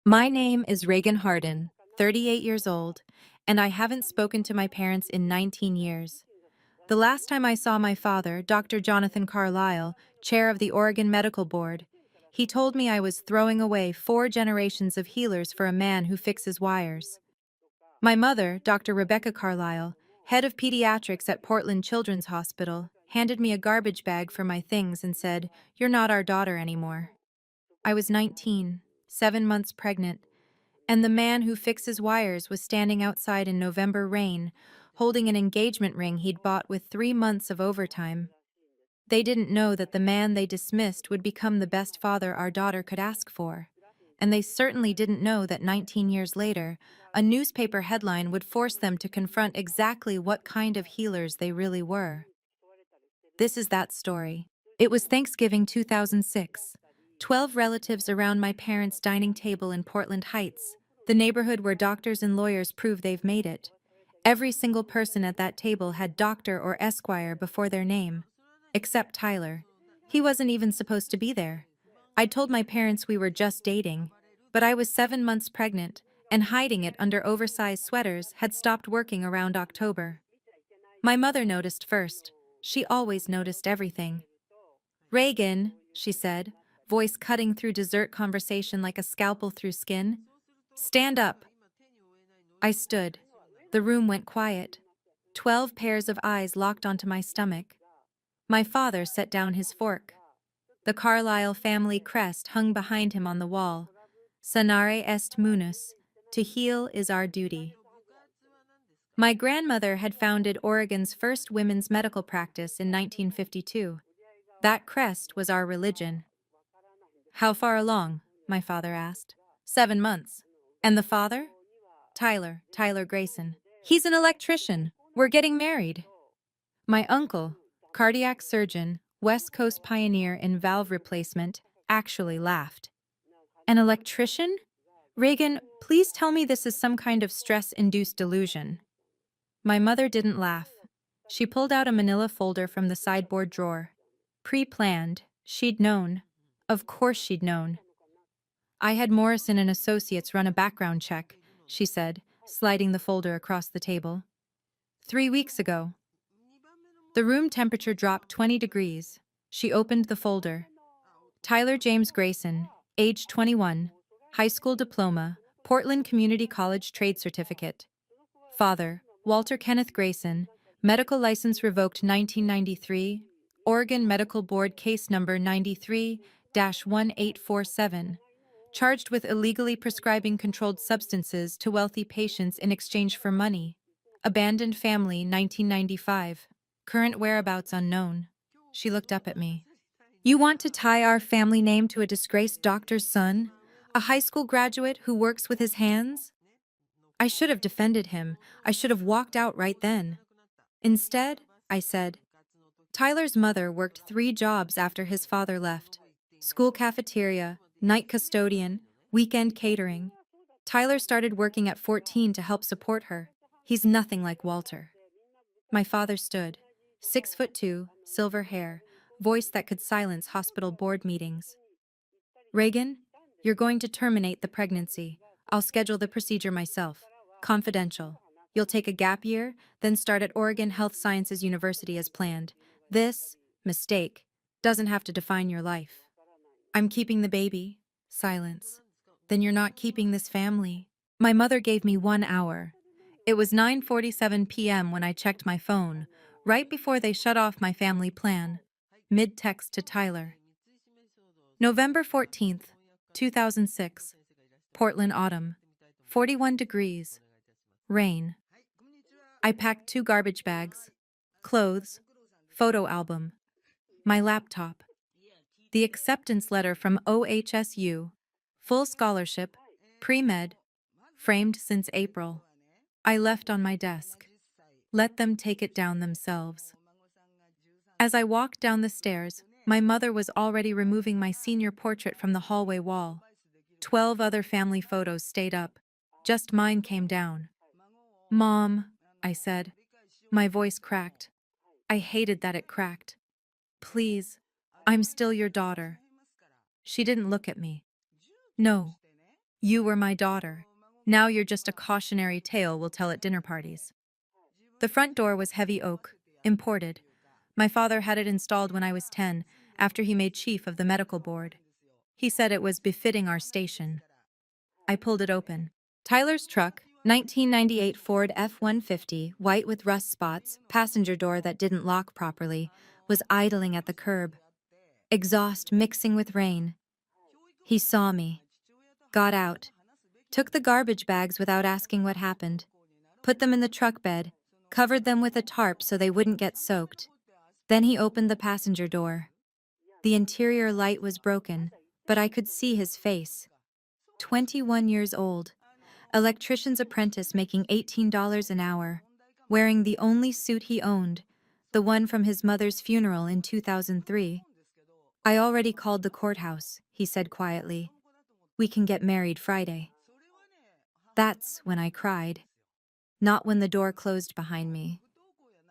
My name is Reagan Harden, 38 years old, and I haven't spoken to my parents in 19 years. The last time I saw my father, Dr. Jonathan Carlisle, chair of the Oregon Medical Board, he told me I was throwing away 4 generations of healers for a man who fixes wires. My mother, Dr. Rebecca Carlisle, head of pediatrics at Portland Children's Hospital, handed me a garbage bag for my things and said, "You're not our daughter anymore." I was 19, 7 months pregnant, and the man who fixes wires was standing outside in November rain, holding an engagement ring he'd bought with 3 months of overtime. They didn't know that the man they dismissed would become the best father our daughter could ask for. And they certainly didn't know that 19 years later, a newspaper headline would force them to confront exactly what kind of healers they really were. This is that story. It was Thanksgiving 2006. 12 relatives around my parents' dining table in Portland Heights, the neighborhood where doctors and lawyers prove they've made it. Every single person at that table had doctor or esquire before their name, except Tyler. He wasn't even supposed to be there. I'd told my parents we were just dating, but I was 7 months pregnant, and hiding it under oversized sweaters had stopped working around October. My mother noticed first. She always noticed everything. "Reagan," she said, voice cutting through dessert conversation like a scalpel through skin. "Stand up." I stood. The room went quiet. 12 pairs of eyes locked onto my stomach. My father set down his fork. The Carlisle family crest hung behind him on the wall. Sanare est munus, to heal is our duty. My grandmother had founded Oregon's first women's medical practice in 1952. That crest was our religion. "How far along?" my father asked. "7 months. And the father?" Tyler Grayson. "He's an electrician. We're getting married." My uncle, cardiac surgeon, West Coast pioneer in valve replacement, actually laughed. "An electrician? Reagan, please tell me this is some kind of stress-induced delusion." My mother didn't laugh. She pulled out a manila folder from the sideboard drawer. Pre-planned. She'd known. Of course she'd known. "I had Morrison and Associates run a background check," she said, sliding the folder across the table. "3 weeks ago." The room temperature dropped 20 degrees. She opened the folder. Tyler James Grayson, age 21, high school diploma, Portland Community College trade certificate. Father, Walter Kenneth Grayson, medical license revoked 1993, Oregon Medical Board case number 93-1847. Charged with illegally prescribing controlled substances to wealthy patients in exchange for money. Abandoned family, 1995. Current whereabouts unknown. She looked up at me. "You want to tie our family name to a disgraced doctor's son? A high school graduate who works with his hands?" I should have defended him. I should have walked out right then. Instead, I said, "Tyler's mother worked 3 jobs after his father left. School cafeteria, night custodian, weekend catering. Tyler started working at 14 to help support her. He's nothing like Walter." My father stood. 6'2", silver hair, voice that could silence hospital board meetings. "Reagan, you're going to terminate the pregnancy. I'll schedule the procedure myself. Confidential. You'll take a gap year, then start at Oregon Health Sciences University as planned. This mistake doesn't have to define your life." "I'm keeping the baby." Silence. "Then you're not keeping this family." My mother gave me 1 hour. It was 9:47 p.m. when I checked my phone, right before they shut off my family plan. Mid-text to Tyler. November 14th, 2006. Portland autumn. 41 degrees. Rain. I packed 2 garbage bags. Clothes. Photo album. My laptop. The acceptance letter from OHSU. Full scholarship. Pre-med. Framed since April. I left on my desk. Let them take it down themselves. As I walked down the stairs, my mother was already removing my senior portrait from the hallway wall. 12 other family photos stayed up. Just mine came down. "Mom," I said. My voice cracked. I hated that it cracked. "Please, I'm still your daughter." She didn't look at me. "No." You were my daughter. Now you're just a cautionary tale we'll tell at dinner parties. The front door was heavy oak, imported. My father had it installed when I was 10, after he made chief of the medical board. He said it was befitting our station. I pulled it open. Tyler's truck, 1998 Ford F-150, white with rust spots, passenger door that didn't lock properly, was idling at the curb. Exhaust mixing with rain. He saw me, got out, took the garbage bags without asking what happened, put them in the truck bed, covered them with a tarp so they wouldn't get soaked. Then he opened the passenger door. The interior light was broken, but I could see his face. 21 years old, electrician's apprentice making $18 an hour, wearing the only suit he owned, the one from his mother's funeral in 2003. I already called the courthouse, he said quietly. We can get married Friday. That's when I cried. Not when the door closed behind me.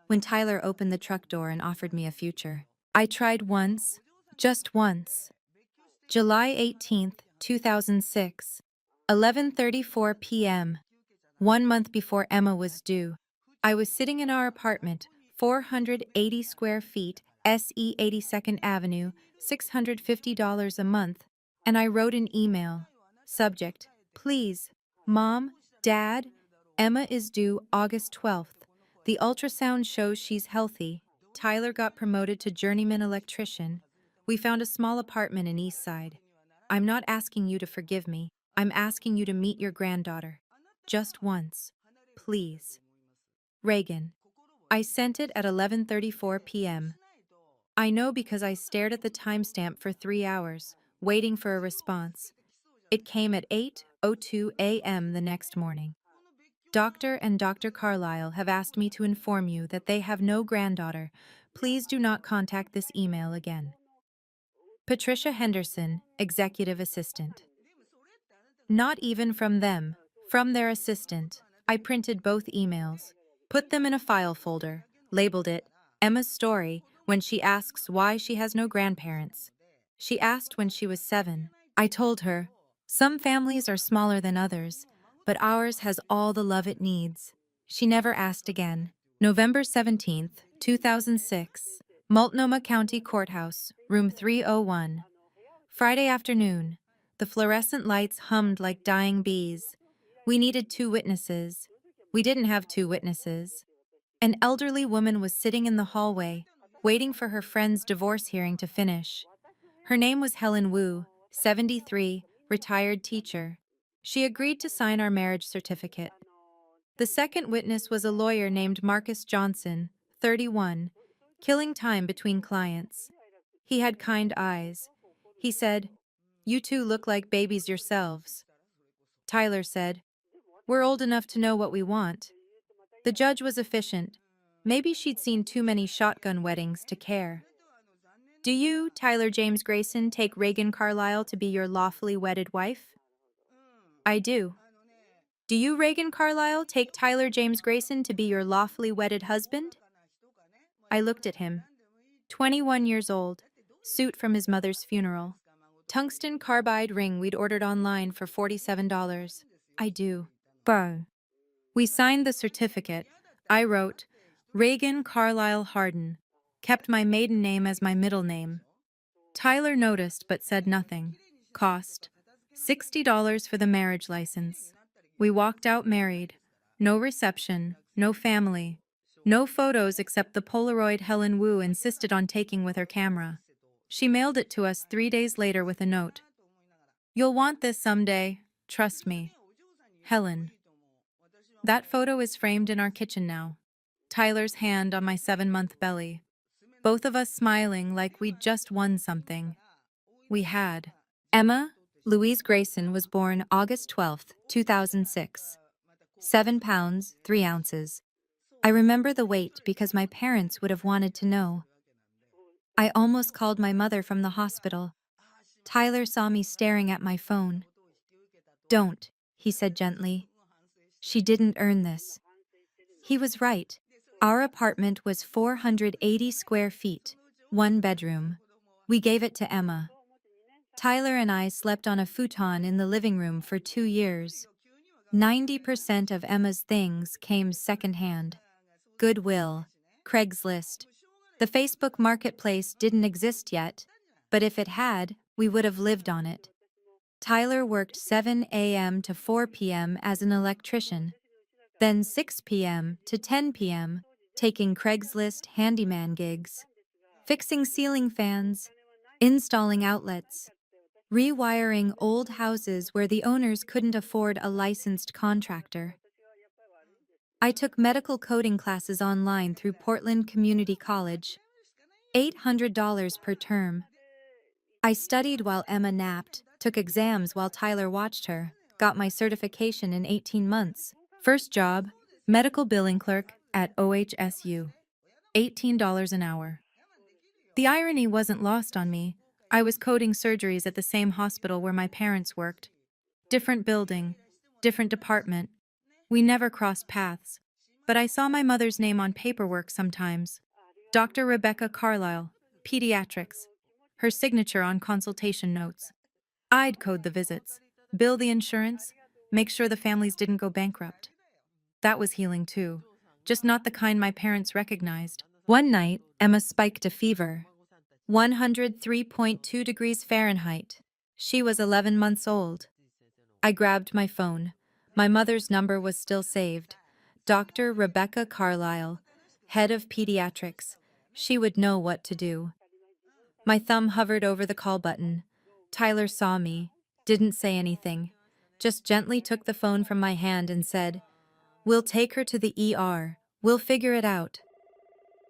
When Tyler opened the truck door and offered me a future. I tried once, just once. July 18th, 2006, 11:34 p.m. 1 month before Emma was due. I was sitting in our apartment, 480 square feet, SE 82nd Avenue, $650 a month, and I wrote an email. Subject: Please, Mom, Dad, Emma is due August 12th. The ultrasound shows she's healthy. Tyler got promoted to journeyman electrician. We found a small apartment in East Side. I'm not asking you to forgive me. I'm asking you to meet your granddaughter. Just once. Please. Reagan. I sent it at 11:34 p.m. I know because I stared at the timestamp for 3 hours, waiting for a response. It came at 8:02 a.m. the next morning. Dr. and Dr. Carlisle have asked me to inform you that they have no granddaughter. Please do not contact this email again. Patricia Henderson, Executive Assistant. Not even from them, from their assistant. I printed both emails, put them in a file folder, labeled it Emma's Story when she asks why she has no grandparents. She asked when she was 7. I told her, some families are smaller than others, but ours has all the love it needs. She never asked again. November 17th, 2006, Multnomah County Courthouse, room 301. Friday afternoon. The fluorescent lights hummed like dying bees. We needed 2 witnesses. We didn't have 2 witnesses. An elderly woman was sitting in the hallway, waiting for her friend's divorce hearing to finish. Her name was Helen Wu, 73, retired teacher. She agreed to sign our marriage certificate. The second witness was a lawyer named Marcus Johnson, 31, killing time between clients. He had kind eyes. He said, "You two look like babies yourselves." Tyler said, "We're old enough to know what we want." The judge was efficient. Maybe she'd seen too many shotgun weddings to care. Do you, Tyler James Grayson, take Reagan Carlisle to be your lawfully wedded wife? I do. Do you, Reagan Carlisle, take Tyler James Grayson to be your lawfully wedded husband? I looked at him. 21 years old, suit from his mother's funeral. Tungsten carbide ring we'd ordered online for $47. I do. Burn. We signed the certificate. I wrote, Reagan Carlisle Harden. Kept my maiden name as my middle name. Tyler noticed but said nothing. Cost: $60 for the marriage license. We walked out married. No reception, no family. No photos except the Polaroid Helen Wu insisted on taking with her camera. She mailed it to us 3 days later with a note. You'll want this someday, trust me. Helen. That photo is framed in our kitchen now. Tyler's hand on my 7-month belly. Both of us smiling like we'd just won something. We had. Emma Louise Grayson was born August 12, 2006. 7 pounds, 3 ounces. I remember the weight because my parents would have wanted to know. I almost called my mother from the hospital. Tyler saw me staring at my phone. Don't, he said gently. She didn't earn this. He was right. Our apartment was 480 square feet, 1 bedroom. We gave it to Emma. Tyler and I slept on a futon in the living room for 2 years. 90% of Emma's things came secondhand. Goodwill, Craigslist. The Facebook marketplace didn't exist yet, but if it had, we would have lived on it. Tyler worked 7 a.m. to 4 p.m. as an electrician, then 6 p.m. to 10 p.m., taking Craigslist handyman gigs, fixing ceiling fans, installing outlets, rewiring old houses where the owners couldn't afford a licensed contractor. I took medical coding classes online through Portland Community College, $800 per term. I studied while Emma napped, took exams while Tyler watched her, got my certification in 18 months. First job, medical billing clerk at OHSU, $18 an hour. The irony wasn't lost on me. I was coding surgeries at the same hospital where my parents worked. Different building, different department. We never crossed paths, but I saw my mother's name on paperwork sometimes. Dr. Rebecca Carlisle, pediatrics. Her signature on consultation notes. I'd code the visits, bill the insurance, make sure the families didn't go bankrupt. That was healing too, just not the kind my parents recognized. One night, Emma spiked a fever. 103.2 degrees Fahrenheit. She was 11 months old. I grabbed my phone. My mother's number was still saved. Dr. Rebecca Carlisle, head of pediatrics. She would know what to do. My thumb hovered over the call button. Tyler saw me, didn't say anything, just gently took the phone from my hand and said, "We'll take her to the ER. We'll figure it out."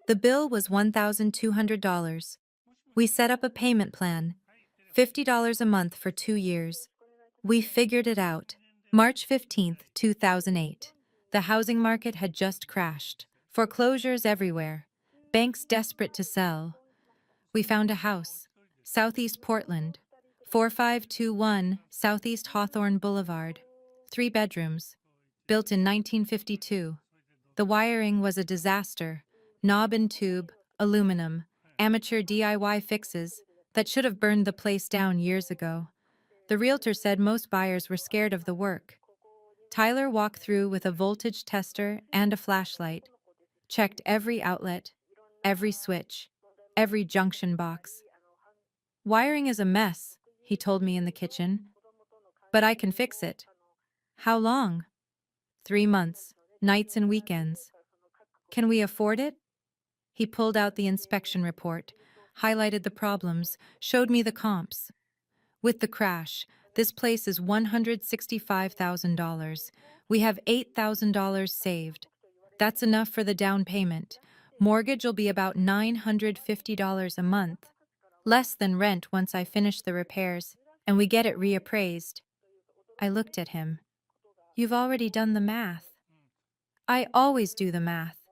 The bill was $1,200. We set up a payment plan, $50 a month for 2 years. We figured it out. March 15th, 2008. The housing market had just crashed. Foreclosures everywhere. Banks desperate to sell. We found a house, Southeast Portland, 4521 Southeast Hawthorne Boulevard. 3 bedrooms, built in 1952. The wiring was a disaster. Knob and tube, aluminum, amateur DIY fixes that should have burned the place down years ago. The realtor said most buyers were scared of the work. Tyler walked through with a voltage tester and a flashlight, checked every outlet, every switch, every junction box. "Wiring is a mess," he told me in the kitchen, "but I can fix it." "How long?" 3 months, nights and weekends. "Can we afford it?" He pulled out the inspection report, highlighted the problems, showed me the comps. "With the crash, this place is $165,000. We have $8,000 saved. That's enough for the down payment. Mortgage will be about $950 a month. Less than rent once I finish the repairs, and we get it reappraised." I looked at him. "You've already done the math." "I always do the math."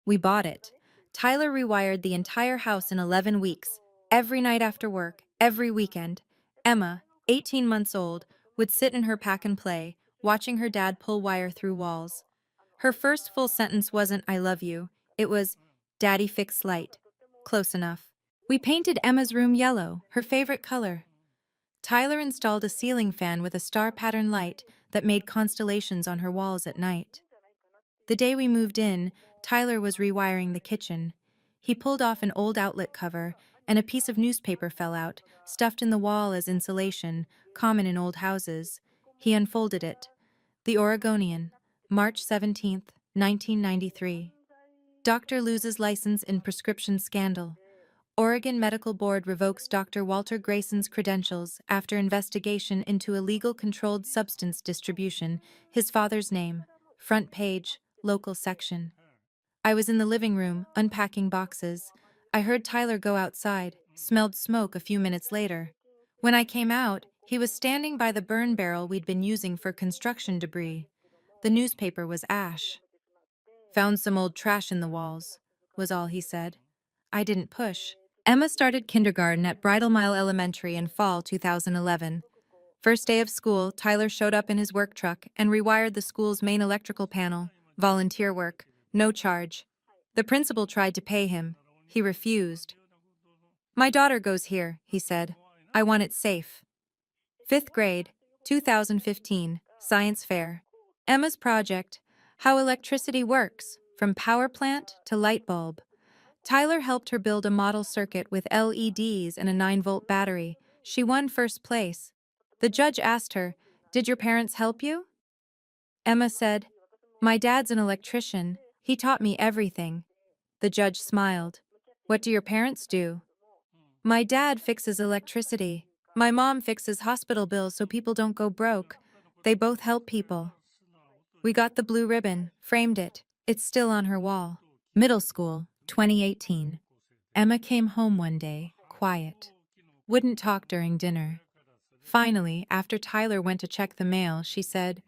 We bought it. Tyler rewired the entire house in 11 weeks, every night after work, every weekend. Emma, 18 months old, would sit in her pack and play, watching her dad pull wire through walls. Her first full sentence wasn't "I love you," it was "Daddy fix light." Close enough. We painted Emma's room yellow, her favorite color. Tyler installed a ceiling fan with a star pattern light that made constellations on her walls at night. The day we moved in, Tyler was rewiring the kitchen. He pulled off an old outlet cover, and a piece of newspaper fell out, stuffed in the wall as insulation, common in old houses. He unfolded it. The Oregonian, March 17th, 1993. Doctor loses license in prescription scandal. Oregon Medical Board revokes Dr. Walter Grayson's credentials after investigation into illegal controlled substance distribution. His father's name. Front page, local section. I was in the living room, unpacking boxes. I heard Tyler go outside, smelled smoke a few minutes later. When I came out, he was standing by the burn barrel we'd been using for construction debris. The newspaper was ash. "Found some old trash in the walls," was all he said. I didn't push. Emma started kindergarten at Bridal Mile Elementary in fall 2011. First day of school, Tyler showed up in his work truck and rewired the school's main electrical panel. Volunteer work. No charge. The principal tried to pay him. He refused. "My daughter goes here," he said. I want it safe. 5th grade, 2015, Science Fair. Emma's project, How Electricity Works, from Power Plant to Light Bulb. Tyler helped her build a model circuit with LEDs and a 9-volt battery. She won first place. The judge asked her, "Did your parents help you?" Emma said, "My dad's an electrician. He taught me everything." The judge smiled. "What do your parents do?" "My dad fixes electricity. My mom fixes hospital bills so people don't go broke. They both help people." We got the blue ribbon, framed it. It's still on her wall. Middle school, 2018. Emma came home one day, quiet. Wouldn't talk during dinner. Finally, after Tyler went to check the mail, she said,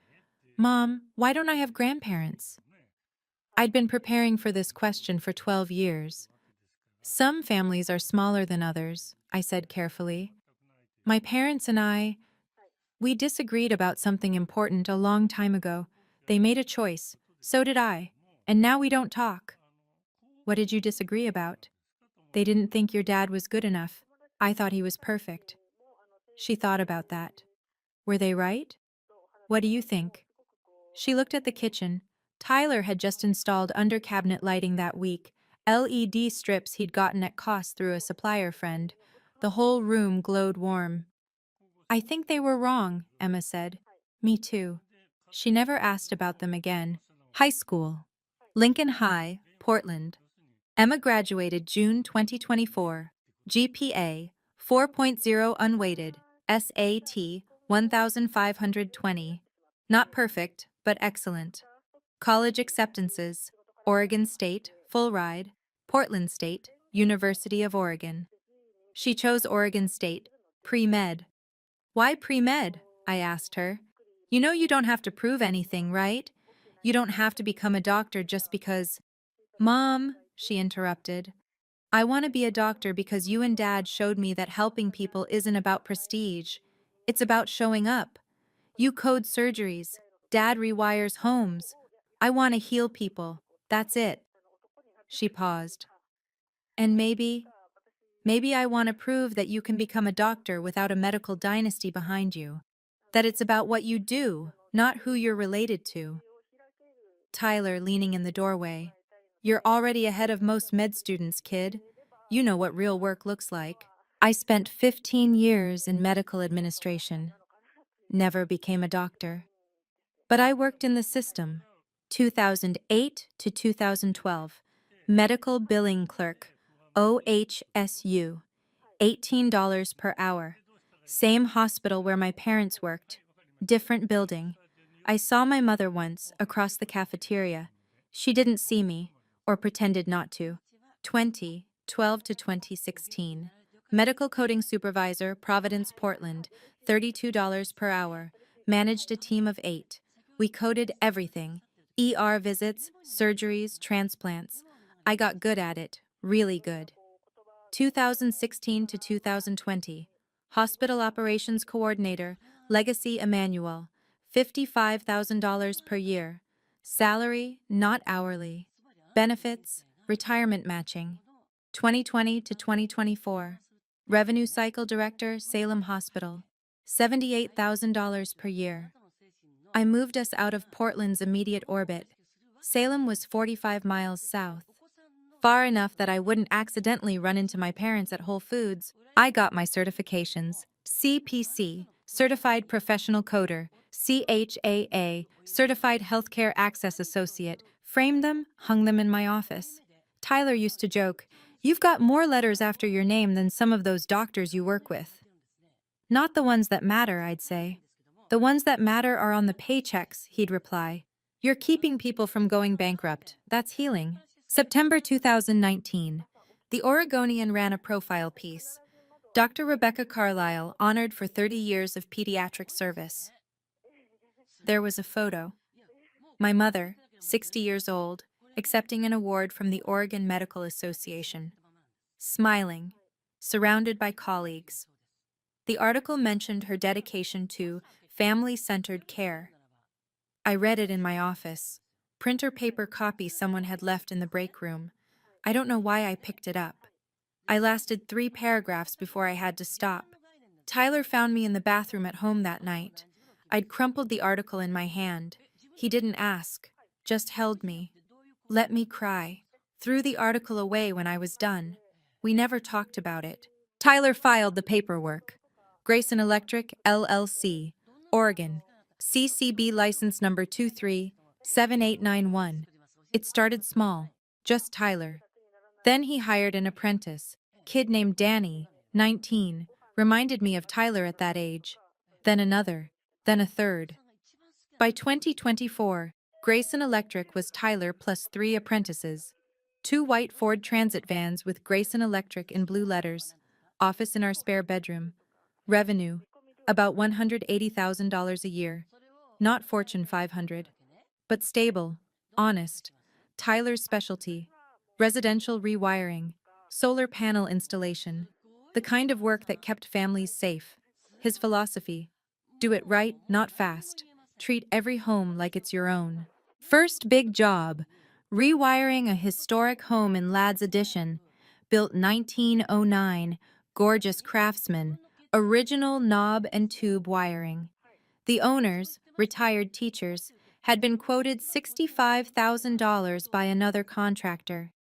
"Mom, why don't I have grandparents?" I'd been preparing for this question for 12 years. "Some families are smaller than others," I said carefully. "My parents and we disagreed about something important a long time ago. They made a choice. So did I. And now we don't talk." "What did you disagree about?" "They didn't think your dad was good enough. I thought he was perfect." She thought about that. "Were they right? What do you think?" She looked at the kitchen. Tyler had just installed under-cabinet lighting that week, LED strips he'd gotten at cost through a supplier friend. The whole room glowed warm. "I think they were wrong," Emma said. "Me too." She never asked about them again. High school. Lincoln High, Portland. Emma graduated June 2024. GPA 4.0 unweighted. SAT 1520. Not perfect, but excellent. College acceptances: Oregon State, full ride; Portland State, University of Oregon. She chose Oregon State, pre-med. "Why pre-med?" I asked her. "You know you don't have to prove anything, right? You don't have to become a doctor just because—" "Mom," she interrupted, "I want to be a doctor because you and Dad showed me that helping people isn't about prestige. It's about showing up. You code surgeries. Dad rewires homes. I want to heal people. That's it." She paused. "And maybe I want to prove that you can become a doctor without a medical dynasty behind you. That it's about what you do, not who you're related to." Tyler, leaning in the doorway. "You're already ahead of most med students, kid. You know what real work looks like." I spent 15 years in medical administration. Never became a doctor. But I worked in the system. 2008 to 2012. Medical billing clerk. OHSU. $18 per hour. Same hospital where my parents worked. Different building. I saw my mother once, across the cafeteria. She didn't see me, or pretended not to. 2012 to 2016. Medical coding supervisor, Providence, Portland. $32 per hour. Managed a team of 8. We coded everything. ER visits, surgeries, transplants. I got good at it, really good. 2016 to 2020. Hospital Operations Coordinator, Legacy Emmanuel. $55,000 per year. Salary, not hourly. Benefits, retirement matching. 2020 to 2024. Revenue Cycle Director, Salem Hospital. $78,000 per year. I moved us out of Portland's immediate orbit. Salem was 45 miles south. Far enough that I wouldn't accidentally run into my parents at Whole Foods. I got my certifications. CPC, Certified Professional Coder. CHAA, Certified Healthcare Access Associate. Framed them, hung them in my office. Tyler used to joke, "You've got more letters after your name than some of those doctors you work with." "Not the ones that matter," I'd say. "The ones that matter are on the paychecks," he'd reply. "You're keeping people from going bankrupt. That's healing." September 2019. The Oregonian ran a profile piece. Dr. Rebecca Carlisle, honored for 30 years of pediatric service. There was a photo. My mother, 60 years old, accepting an award from the Oregon Medical Association. Smiling, surrounded by colleagues. The article mentioned her dedication to family-centered care. I read it in my office. Printer paper copy someone had left in the break room. I don't know why I picked it up. I lasted 3 paragraphs before I had to stop. Tyler found me in the bathroom at home that night. I'd crumpled the article in my hand. He didn't ask, just held me. Let me cry. Threw the article away when I was done. We never talked about it. Tyler filed the paperwork. Grayson Electric, LLC, Oregon. CCB license number 237891. It started small, just Tyler. Then he hired an apprentice, kid named Danny, 19, reminded me of Tyler at that age. Then another, then a third. By 2024, Grayson Electric was Tyler plus 3 apprentices. 2 white Ford Transit vans with Grayson Electric in blue letters. Office in our spare bedroom. Revenue, about $180,000 a year. Not Fortune 500. But stable, honest. Tyler's specialty. Residential rewiring. Solar panel installation. The kind of work that kept families safe. His philosophy. Do it right, not fast. Treat every home like it's your own. First big job. Rewiring a historic home in Ladd's Addition. Built 1909. Gorgeous craftsman. Original knob and tube wiring. The owners, retired teachers, had been quoted $65,000 by another contractor.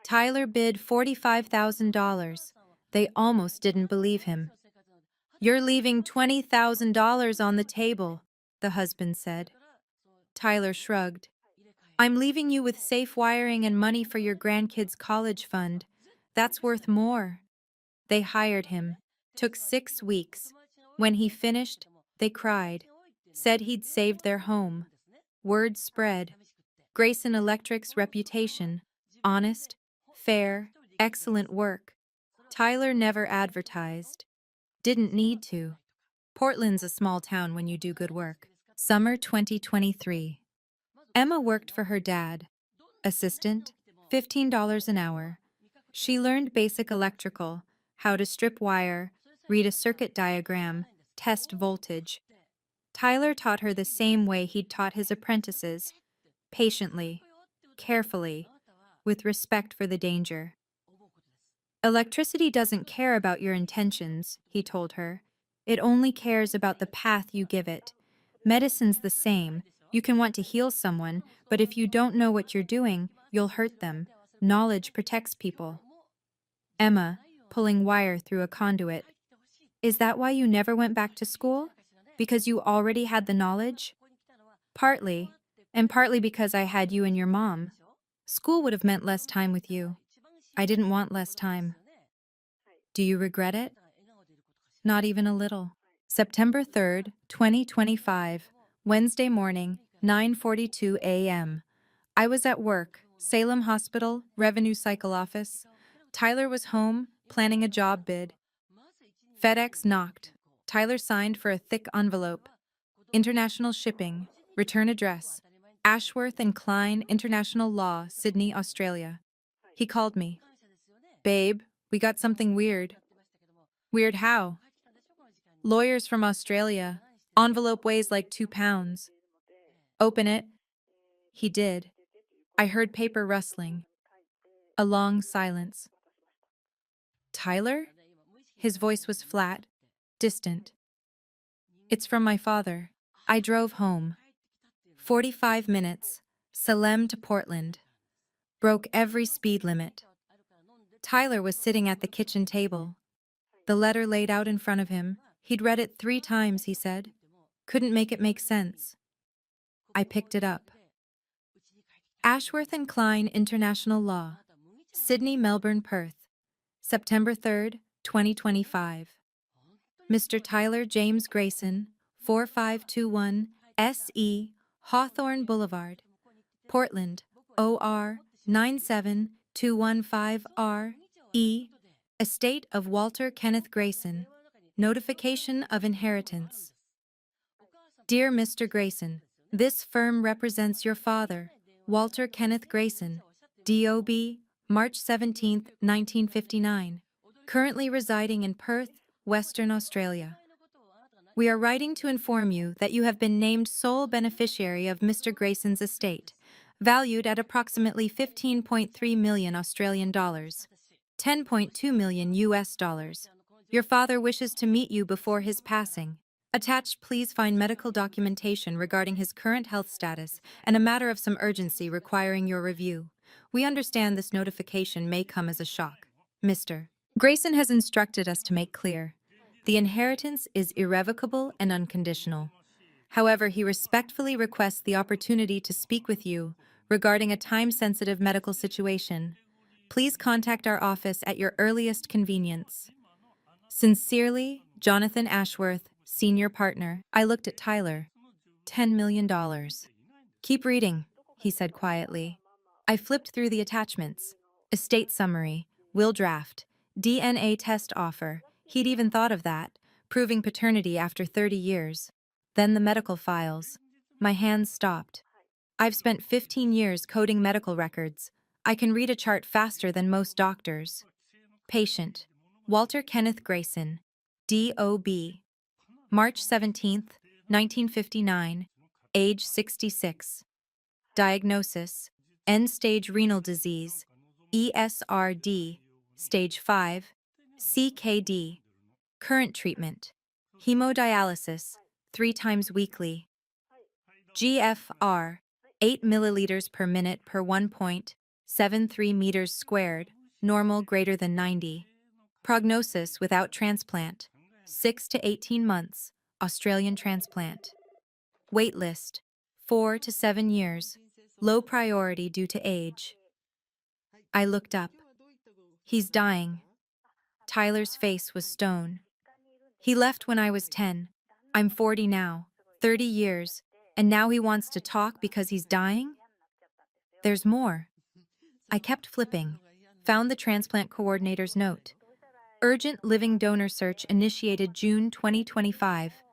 Tyler bid $45,000. They almost didn't believe him. You're leaving $20,000 on the table, the husband said. Tyler shrugged. I'm leaving you with safe wiring and money for your grandkids' college fund. That's worth more. They hired him. Took 6 weeks. When he finished, they cried. Said he'd saved their home. Word spread. Grayson Electric's reputation. Honest, fair, excellent work. Tyler never advertised. Didn't need to. Portland's a small town when you do good work. Summer 2023. Emma worked for her dad. Assistant, $15 an hour. She learned basic electrical, how to strip wire, read a circuit diagram, test voltage. Tyler taught her the same way he'd taught his apprentices, patiently, carefully, with respect for the danger. Electricity doesn't care about your intentions, he told her. It only cares about the path you give it. Medicine's the same. You can want to heal someone, but if you don't know what you're doing, you'll hurt them. Knowledge protects people. Emma, pulling wire through a conduit. Is that why you never went back to school? Because you already had the knowledge? Partly, and partly because I had you and your mom. School would have meant less time with you. I didn't want less time. Do you regret it? Not even a little. September 3rd, 2025, Wednesday morning, 9:42 a.m. I was at work, Salem Hospital, Revenue Cycle Office. Tyler was home, planning a job bid. FedEx knocked. Tyler signed for a thick envelope. International shipping, return address, Ashworth and Klein International Law, Sydney, Australia. He called me. Babe, we got something weird. Weird how? Lawyers from Australia. Envelope weighs like 2 pounds. Open it. He did. I heard paper rustling. A long silence. Tyler? His voice was flat, distant. It's from my father. I drove home. 45 minutes. Salem to Portland. Broke every speed limit. Tyler was sitting at the kitchen table. The letter laid out in front of him. He'd read it 3 times, he said. Couldn't make it make sense. I picked it up. Ashworth and Klein International Law. Sydney, Melbourne, Perth. September 3rd, 2025. Mr. Tyler James Grayson, 4521 S.E. Hawthorne Boulevard, Portland, OR 97215R.E. Estate of Walter Kenneth Grayson. Notification of inheritance. Dear Mr. Grayson, this firm represents your father, Walter Kenneth Grayson, D.O.B., March 17, 1959, currently residing in Perth, Western Australia. We are writing to inform you that you have been named sole beneficiary of Mr. Grayson's estate, valued at approximately 15.3 million Australian dollars, 10.2 million US dollars. Your father wishes to meet you before his passing. Attached, please find medical documentation regarding his current health status and a matter of some urgency requiring your review. We understand this notification may come as a shock. Mr. Grayson has instructed us to make clear. The inheritance is irrevocable and unconditional. However, he respectfully requests the opportunity to speak with you regarding a time-sensitive medical situation. Please contact our office at your earliest convenience. Sincerely, Jonathan Ashworth, Senior Partner. I looked at Tyler. $10 million. Keep reading, he said quietly. I flipped through the attachments. Estate summary, will draft, DNA test offer. He'd even thought of that, proving paternity after 30 years. Then the medical files. My hands stopped. I've spent 15 years coding medical records. I can read a chart faster than most doctors. Patient, Walter Kenneth Grayson, D.O.B. March 17, 1959, age 66. Diagnosis, end-stage renal disease, ESRD, stage 5, CKD. Current treatment, hemodialysis, 3 times weekly. GFR, 8 milliliters per minute per 1.73 meters squared, normal greater than 90. Prognosis without transplant, 6 to 18 months, Australian transplant. Wait list, 4 to 7 years, low priority due to age. I looked up. He's dying. Tyler's face was stone. He left when I was 10. I'm 40 now, 30 years, and now he wants to talk because he's dying? There's more. I kept flipping, found the transplant coordinator's note. Urgent living donor search initiated June 2025.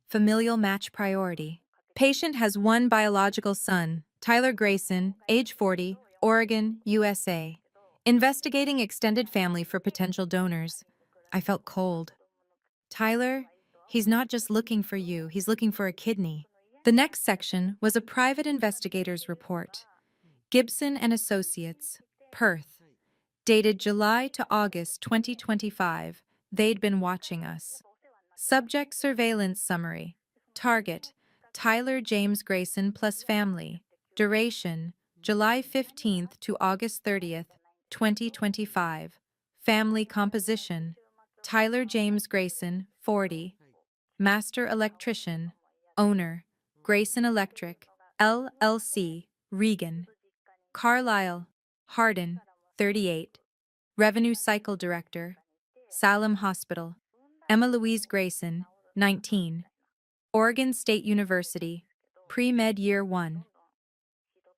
Familial match priority. Patient has one biological son, Tyler Grayson, age 40, Oregon, USA. Investigating extended family for potential donors. I felt cold. Tyler, he's not just looking for you, he's looking for a kidney. The next section was a private investigator's report. Gibson and Associates, Perth. Dated July to August 2025, they'd been watching us. Subject surveillance summary. Target, Tyler James Grayson plus family. Duration, July 15th to August 30th, 2025. Family composition, Tyler James Grayson, 40. Master Electrician. Owner, Grayson Electric, LLC, Regan. Carlisle, Hardin, 38. Revenue Cycle Director, Salem Hospital. Emma Louise Grayson, 19. Oregon State University, Pre-Med Year 1.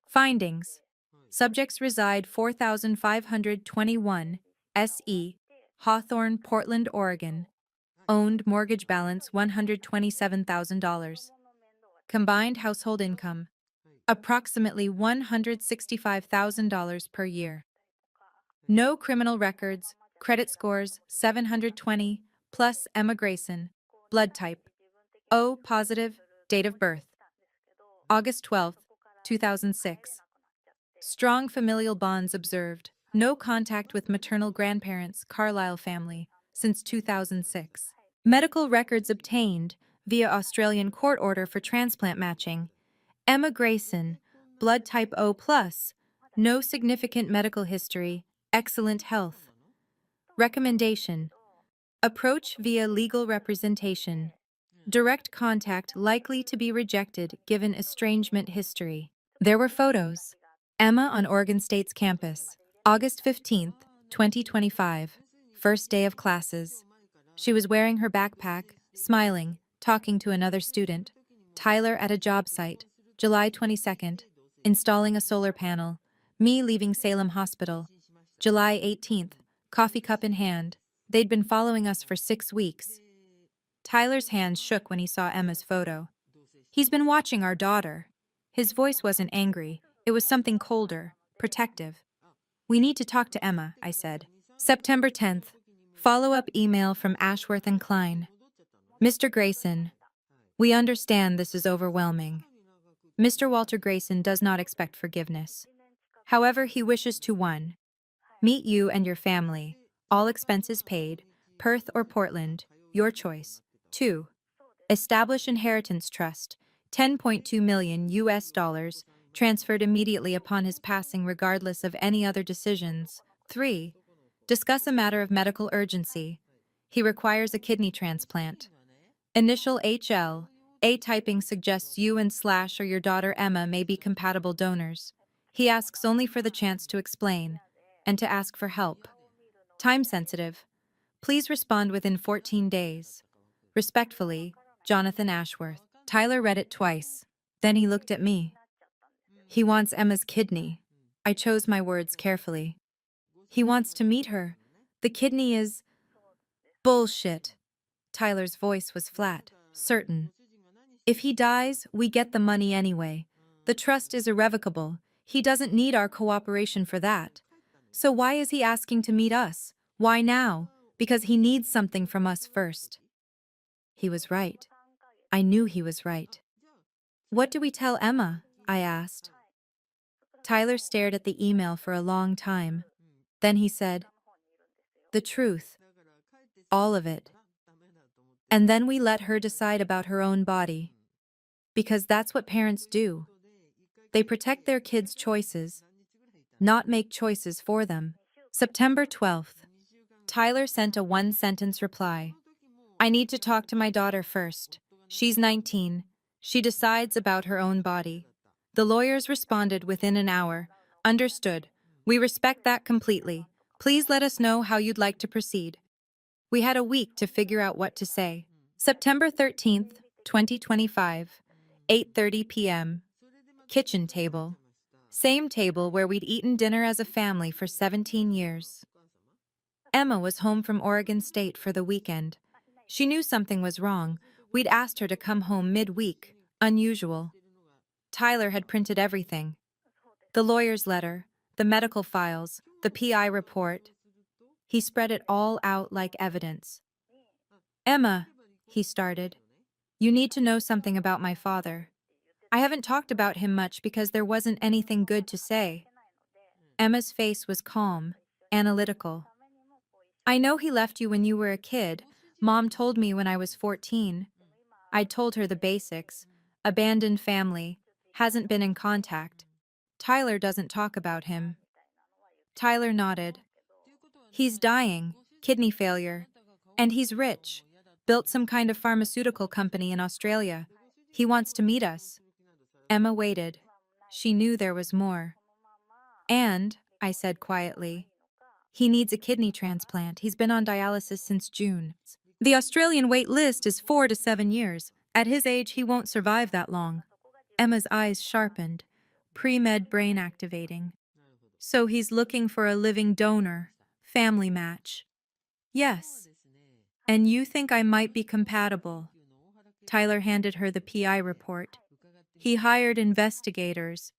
Findings. Subjects reside 4,521, SE, Hawthorne, Portland, Oregon. Owned mortgage balance $127,000. Combined household income, approximately $165,000 per year. No criminal records, credit scores 720, plus Emma Grayson. Blood type, O positive, date of birth, August 12, 2006. Strong familial bonds observed. No contact with maternal grandparents, Carlisle family, since 2006. Medical records obtained via Australian court order for transplant matching. Emma Grayson, blood type O+, no significant medical history, excellent health. Recommendation: approach via legal representation. Direct contact likely to be rejected given estrangement history. There were photos. Emma on Oregon State's campus, August 15th, 2025, first day of classes. She was wearing her backpack, smiling, talking to another student. Tyler at a job site, July 22nd, installing a solar panel. Me leaving Salem Hospital, July 18th, coffee cup in hand. They'd been following us for 6 weeks. Tyler's hands shook when he saw Emma's photo. He's been watching our daughter. His voice wasn't angry. It was something colder, protective. We need to talk to Emma, I said. September 10th. Follow-up email from Ashworth and Klein. Mr. Grayson, we understand this is overwhelming. Mr. Walter Grayson does not expect forgiveness. However, he wishes to 1. Meet you and your family, all expenses paid, Perth or Portland, your choice. 2. Establish inheritance trust, 10.2 million US dollars, transferred immediately upon his passing regardless of any other decisions. 3. Discuss a matter of medical urgency. He requires a kidney transplant. Initial HL. A typing suggests you and Slash or your daughter Emma may be compatible donors. He asks only for the chance to explain and to ask for help. Time sensitive. Please respond within 14 days. Respectfully, Jonathan Ashworth. Tyler read it twice. Then he looked at me. He wants Emma's kidney. I chose my words carefully. He wants to meet her. The kidney is... bullshit. Tyler's voice was flat, certain. If he dies, we get the money anyway. The trust is irrevocable. He doesn't need our cooperation for that. So why is he asking to meet us? Why now? Because he needs something from us first. He was right. I knew he was right. What do we tell Emma? I asked. Tyler stared at the email for a long time. Then he said, "The truth. All of it. And then we let her decide about her own body. Because that's what parents do. They protect their kids' choices, not make choices for them." September 12th. Tyler sent a one-sentence reply. "I need to talk to my daughter first. She's 19. She decides about her own body." The lawyers responded within an hour. "Understood. We respect that completely. Please let us know how you'd like to proceed." We had a week to figure out what to say. September 13th, 2025, 8:30 p.m. Kitchen table. Same table where we'd eaten dinner as a family for 17 years. Emma was home from Oregon State for the weekend. She knew something was wrong. We'd asked her to come home mid-week, unusual. Tyler had printed everything. The lawyer's letter, the medical files, the PI report. He spread it all out like evidence. "Emma," he started, "you need to know something about my father. I haven't talked about him much because there wasn't anything good to say." Emma's face was calm, analytical. "I know he left you when you were a kid. Mom told me when I was 14. I told her the basics. Abandoned family. Hasn't been in contact. Tyler doesn't talk about him." Tyler nodded. "He's dying, kidney failure. And he's rich. Built some kind of pharmaceutical company in Australia. He wants to meet us." Emma waited. She knew there was more. "And," I said quietly, "he needs a kidney transplant. He's been on dialysis since June. The Australian wait list is 4 to 7 years. At his age, he won't survive that long." Emma's eyes sharpened, pre-med brain activating. "So he's looking for a living donor, family match." "Yes. And you think I might be compatible?" Tyler handed her the PI report. "He hired investigators.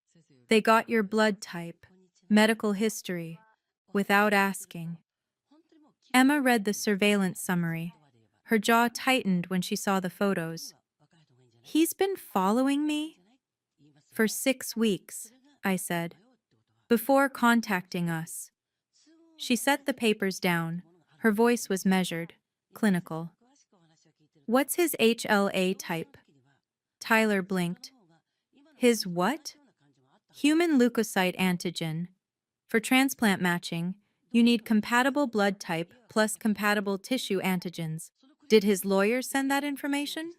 They got your blood type, medical history, without asking." Emma read the surveillance summary. Her jaw tightened when she saw the photos. "He's been following me?" "For 6 weeks," I said, "before contacting us." She set the papers down. Her voice was measured, clinical. "What's his HLA type?" Tyler blinked. "His what?" "Human leukocyte antigen. For transplant matching, you need compatible blood type plus compatible tissue antigens. Did his lawyer send that information?"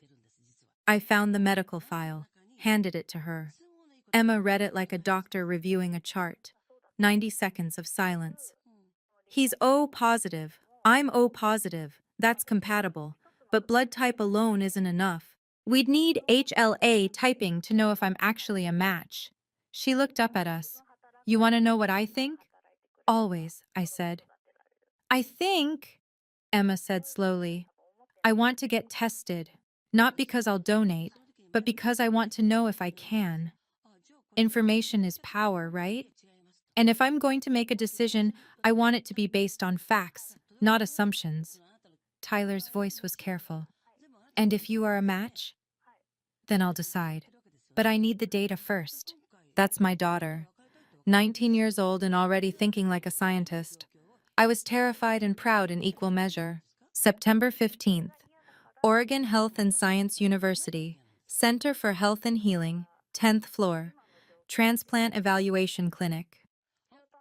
I found the medical file, handed it to her. Emma read it like a doctor reviewing a chart. 90 seconds of silence. "He's O positive. I'm O positive. That's compatible. But blood type alone isn't enough. We'd need HLA typing to know if I'm actually a match." She looked up at us. "You want to know what I think?" "Always," I said. "I think," Emma said slowly, "I want to get tested. Not because I'll donate, but because I want to know if I can. Information is power, right? And if I'm going to make a decision, I want it to be based on facts, not assumptions." Tyler's voice was careful. "And if you are a match? Then I'll decide. But I need the data first. That's my daughter. 19 years old and already thinking like a scientist." I was terrified and proud in equal measure. September 15th, Oregon Health and Science University, Center for Health and Healing, 10th floor, Transplant Evaluation Clinic.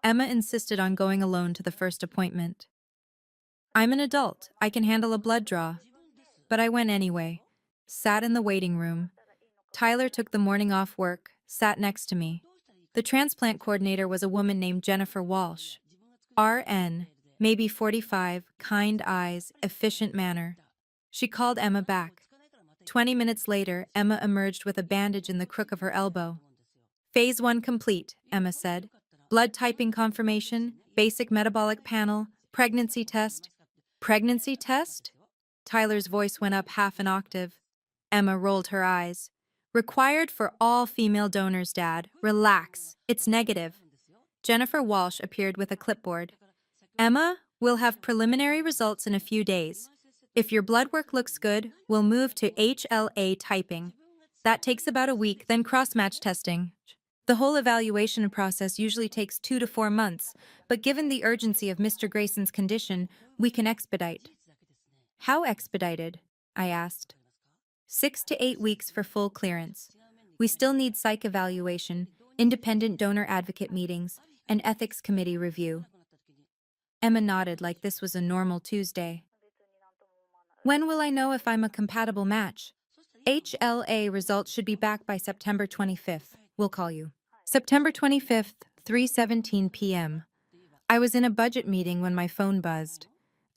Emma insisted on going alone to the first appointment. I'm an adult, I can handle a blood draw. But I went anyway. Sat in the waiting room. Tyler took the morning off work, sat next to me. The transplant coordinator was a woman named Jennifer Walsh. RN, maybe 45, kind eyes, efficient manner. She called Emma back. 20 minutes later, Emma emerged with a bandage in the crook of her elbow. Phase 1 complete, Emma said. Blood typing confirmation, basic metabolic panel, pregnancy test. Pregnancy test? Tyler's voice went up half an octave. Emma rolled her eyes. Required for all female donors, Dad. Relax. It's negative. Jennifer Walsh appeared with a clipboard. Emma, we'll have preliminary results in a few days. If your blood work looks good, we'll move to HLA typing. That takes about a week, then cross-match testing. The whole evaluation process usually takes 2 to 4 months, but given the urgency of Mr. Grayson's condition, we can expedite. How expedited? I asked. 6 to 8 weeks for full clearance. We still need psych evaluation, independent donor advocate meetings, and ethics committee review. Emma nodded like this was a normal Tuesday. When will I know if I'm a compatible match? HLA results should be back by September 25th. We'll call you. September 25th, 3:17 p.m. I was in a budget meeting when my phone buzzed.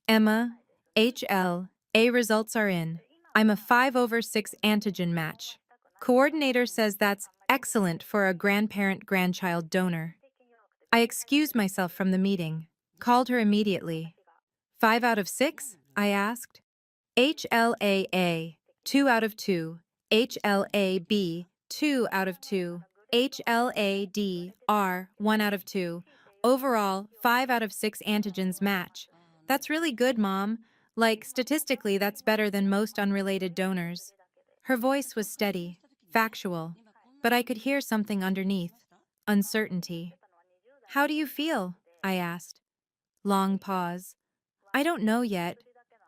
Emma, HLA results are in. I'm a 5/6 antigen match. Coordinator says that's excellent for a grandparent-grandchild donor. I excused myself from the meeting, called her immediately. 5 out of 6? I asked. HLAA, 2 out of 2. HLAB, 2 out of 2. HLADR, 1 out of 2. Overall, 5 out of 6 antigens match. That's really good, Mom. Like, statistically, that's better than most unrelated donors. Her voice was steady, factual, but I could hear something underneath. Uncertainty. How do you feel? I asked. Long pause. I don't know yet.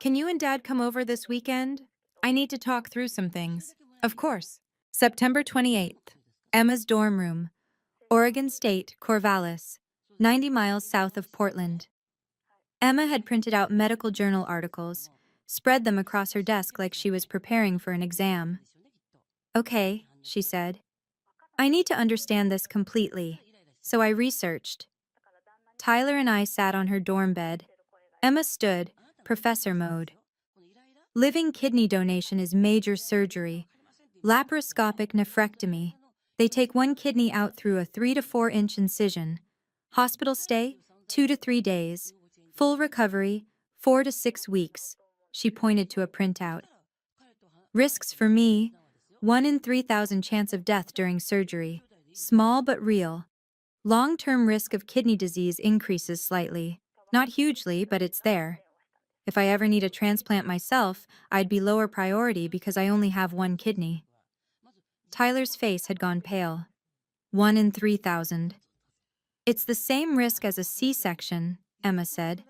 Can you and Dad come over this weekend? I need to talk through some things. Of course. September 28th. Emma's dorm room. Oregon State, Corvallis, 90 miles south of Portland. Emma had printed out medical journal articles, spread them across her desk like she was preparing for an exam. Okay, she said. I need to understand this completely, so I researched. Tyler and I sat on her dorm bed. Emma stood, professor mode. Living kidney donation is major surgery. Laparoscopic nephrectomy. They take one kidney out through a 3 to 4 inch incision. Hospital stay, 2 to 3 days. Full recovery, 4 to 6 weeks. She pointed to a printout. Risks for me, 1 in 3,000 chance of death during surgery. Small but real. Long-term risk of kidney disease increases slightly. Not hugely, but it's there. If I ever need a transplant myself, I'd be lower priority because I only have one kidney. Tyler's face had gone pale. 1 in 3,000. It's the same risk as a C-section, Emma said.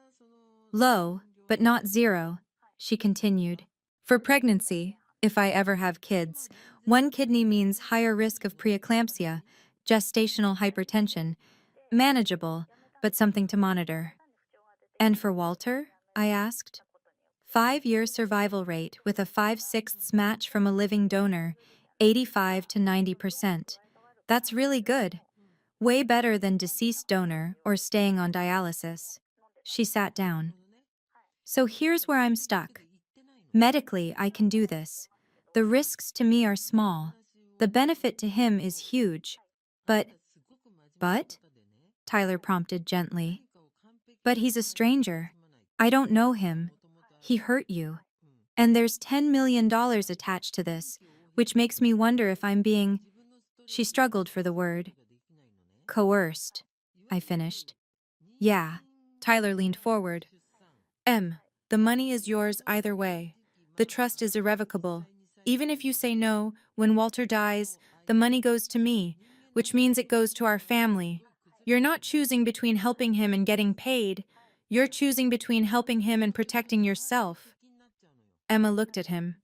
Low, but not zero, she continued. For pregnancy, if I ever have kids, one kidney means higher risk of preeclampsia, gestational hypertension. Manageable, but something to monitor. And for Walter? I asked. 5-year survival rate with a 5/6 match from a living donor, 85 to 90%. That's really good. Way better than deceased donor or staying on dialysis. She sat down. So here's where I'm stuck. Medically, I can do this. The risks to me are small. The benefit to him is huge. But? Tyler prompted gently. But he's a stranger. I don't know him. He hurt you. And there's $10 million attached to this, which makes me wonder if I'm being... She struggled for the word. Coerced, I finished. Yeah. Tyler leaned forward. The money is yours either way. The trust is irrevocable. Even if you say no, when Walter dies, the money goes to me, which means it goes to our family. You're not choosing between helping him and getting paid. You're choosing between helping him and protecting yourself. Emma looked at him.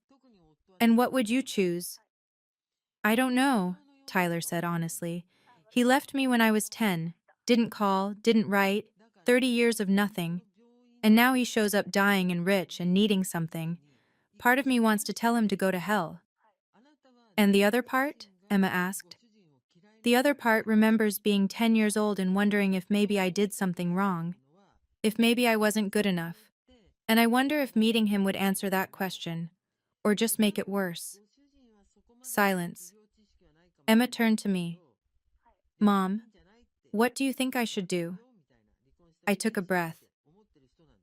And what would you choose? I don't know, Tyler said honestly. He left me when I was 10, didn't call, didn't write, 30 years of nothing. And now he shows up dying and rich and needing something. Part of me wants to tell him to go to hell. And the other part? Emma asked. The other part remembers being 10 years old and wondering if maybe I did something wrong. If maybe I wasn't good enough. And I wonder if meeting him would answer that question. Or just make it worse. Silence. Emma turned to me. Mom, what do you think I should do? I took a breath.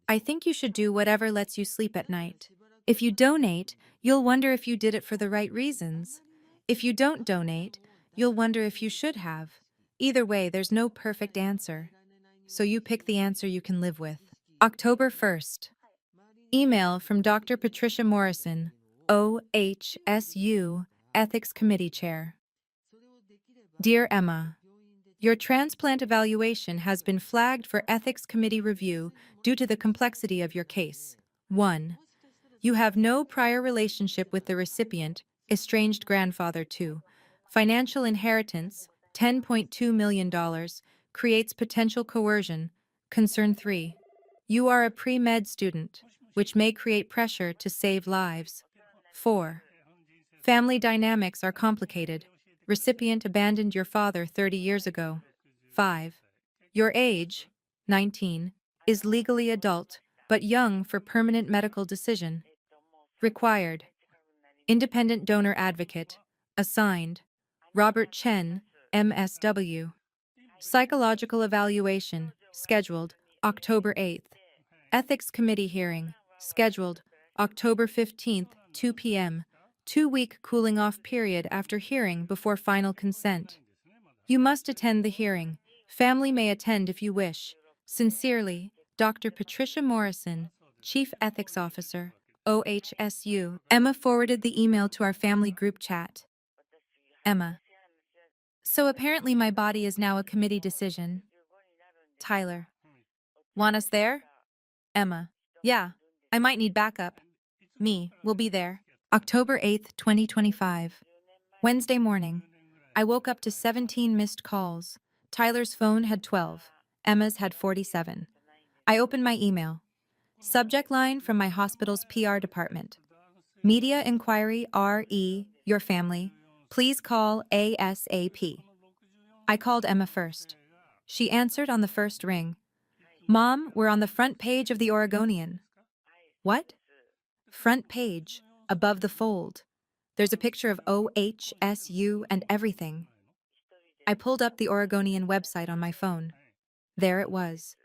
I think you should do whatever lets you sleep at night. If you donate, you'll wonder if you did it for the right reasons. If you don't donate, you'll wonder if you should have. Either way, there's no perfect answer. So you pick the answer you can live with. October 1st. Email from Dr. Patricia Morrison, OHSU, Ethics Committee Chair. Dear Emma, your transplant evaluation has been flagged for Ethics Committee review due to the complexity of your case. 1. You have no prior relationship with the recipient, estranged grandfather. 2. Financial inheritance, $10.2 million, creates potential coercion. Concern 3. You are a pre-med student, which may create pressure to save lives. 4. Family dynamics are complicated. Recipient abandoned your father 30 years ago. 5. Your age, 19, is legally adult, but young for permanent medical decision. Required. Independent donor advocate. Assigned. Robert Chen, MSW. Psychological evaluation, scheduled October 8th. Ethics Committee hearing, scheduled October 15th, 2 p.m. 2-week cooling-off period after hearing before final consent. You must attend the hearing. Family may attend if you wish. Sincerely, Dr. Patricia Morrison, Chief Ethics Officer, OHSU. Emma forwarded the email to our family group chat. Emma. So apparently my body is now a committee decision. Tyler. Want us there? Emma. Yeah, I might need backup. Me, we'll be there. October 8th, 2025. Wednesday morning. I woke up to 17 missed calls. Tyler's phone had 12. Emma's had 47. I opened my email. Subject line from my hospital's PR department. Media inquiry RE, your family. Please call ASAP. I called Emma first. She answered on the first ring. Mom, we're on the front page of the Oregonian. What? Front page, above the fold. There's a picture of OHSU and everything. I pulled up the Oregonian website on my phone. There it was.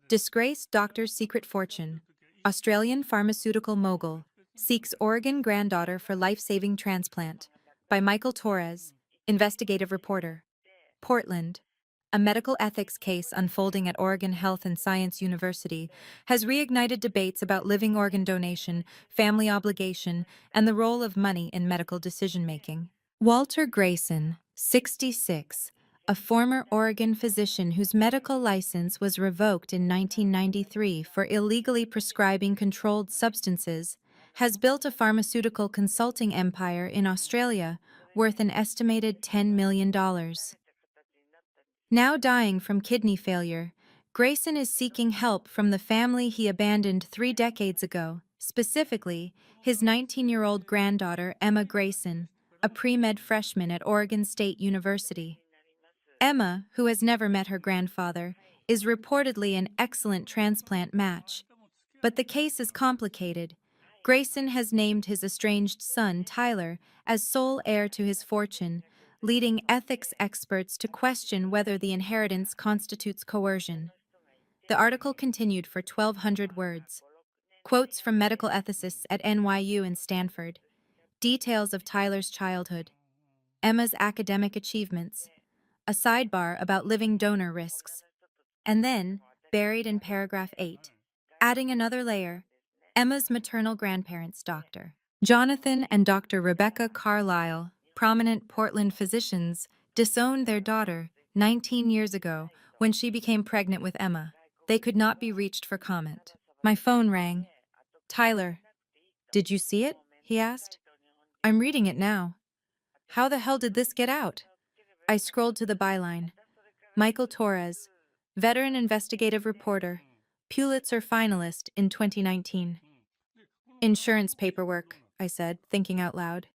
Disgraced doctor's secret fortune. Australian pharmaceutical mogul seeks Oregon granddaughter for life-saving transplant. By Michael Torres, investigative reporter. Portland. A medical ethics case unfolding at Oregon Health and Science University has reignited debates about living organ donation, family obligation, and the role of money in medical decision-making. Walter Grayson, 66, a former Oregon physician whose medical license was revoked in 1993 for illegally prescribing controlled substances, has built a pharmaceutical consulting empire in Australia worth an estimated $10 million. Now dying from kidney failure, Grayson is seeking help from the family he abandoned 3 decades ago, specifically his 19-year-old granddaughter Emma Grayson, a pre-med freshman at Oregon State University. Emma, who has never met her grandfather, is reportedly an excellent transplant match. But the case is complicated. Grayson has named his estranged son, Tyler, as sole heir to his fortune, leading ethics experts to question whether the inheritance constitutes coercion. The article continued for 1,200 words. Quotes from medical ethicists at NYU and Stanford. Details of Tyler's childhood. Emma's academic achievements. A sidebar about living donor risks. And then, buried in paragraph 8, adding another layer, Emma's maternal grandparents, Dr. Jonathan and Dr. Rebecca Carlisle, prominent Portland physicians, disowned their daughter 19 years ago when she became pregnant with Emma. They could not be reached for comment. My phone rang. Tyler. Did you see it? He asked. I'm reading it now. How the hell did this get out? I scrolled to the byline. Michael Torres, veteran investigative reporter, Pulitzer finalist in 2019. Insurance paperwork, I said, thinking out loud.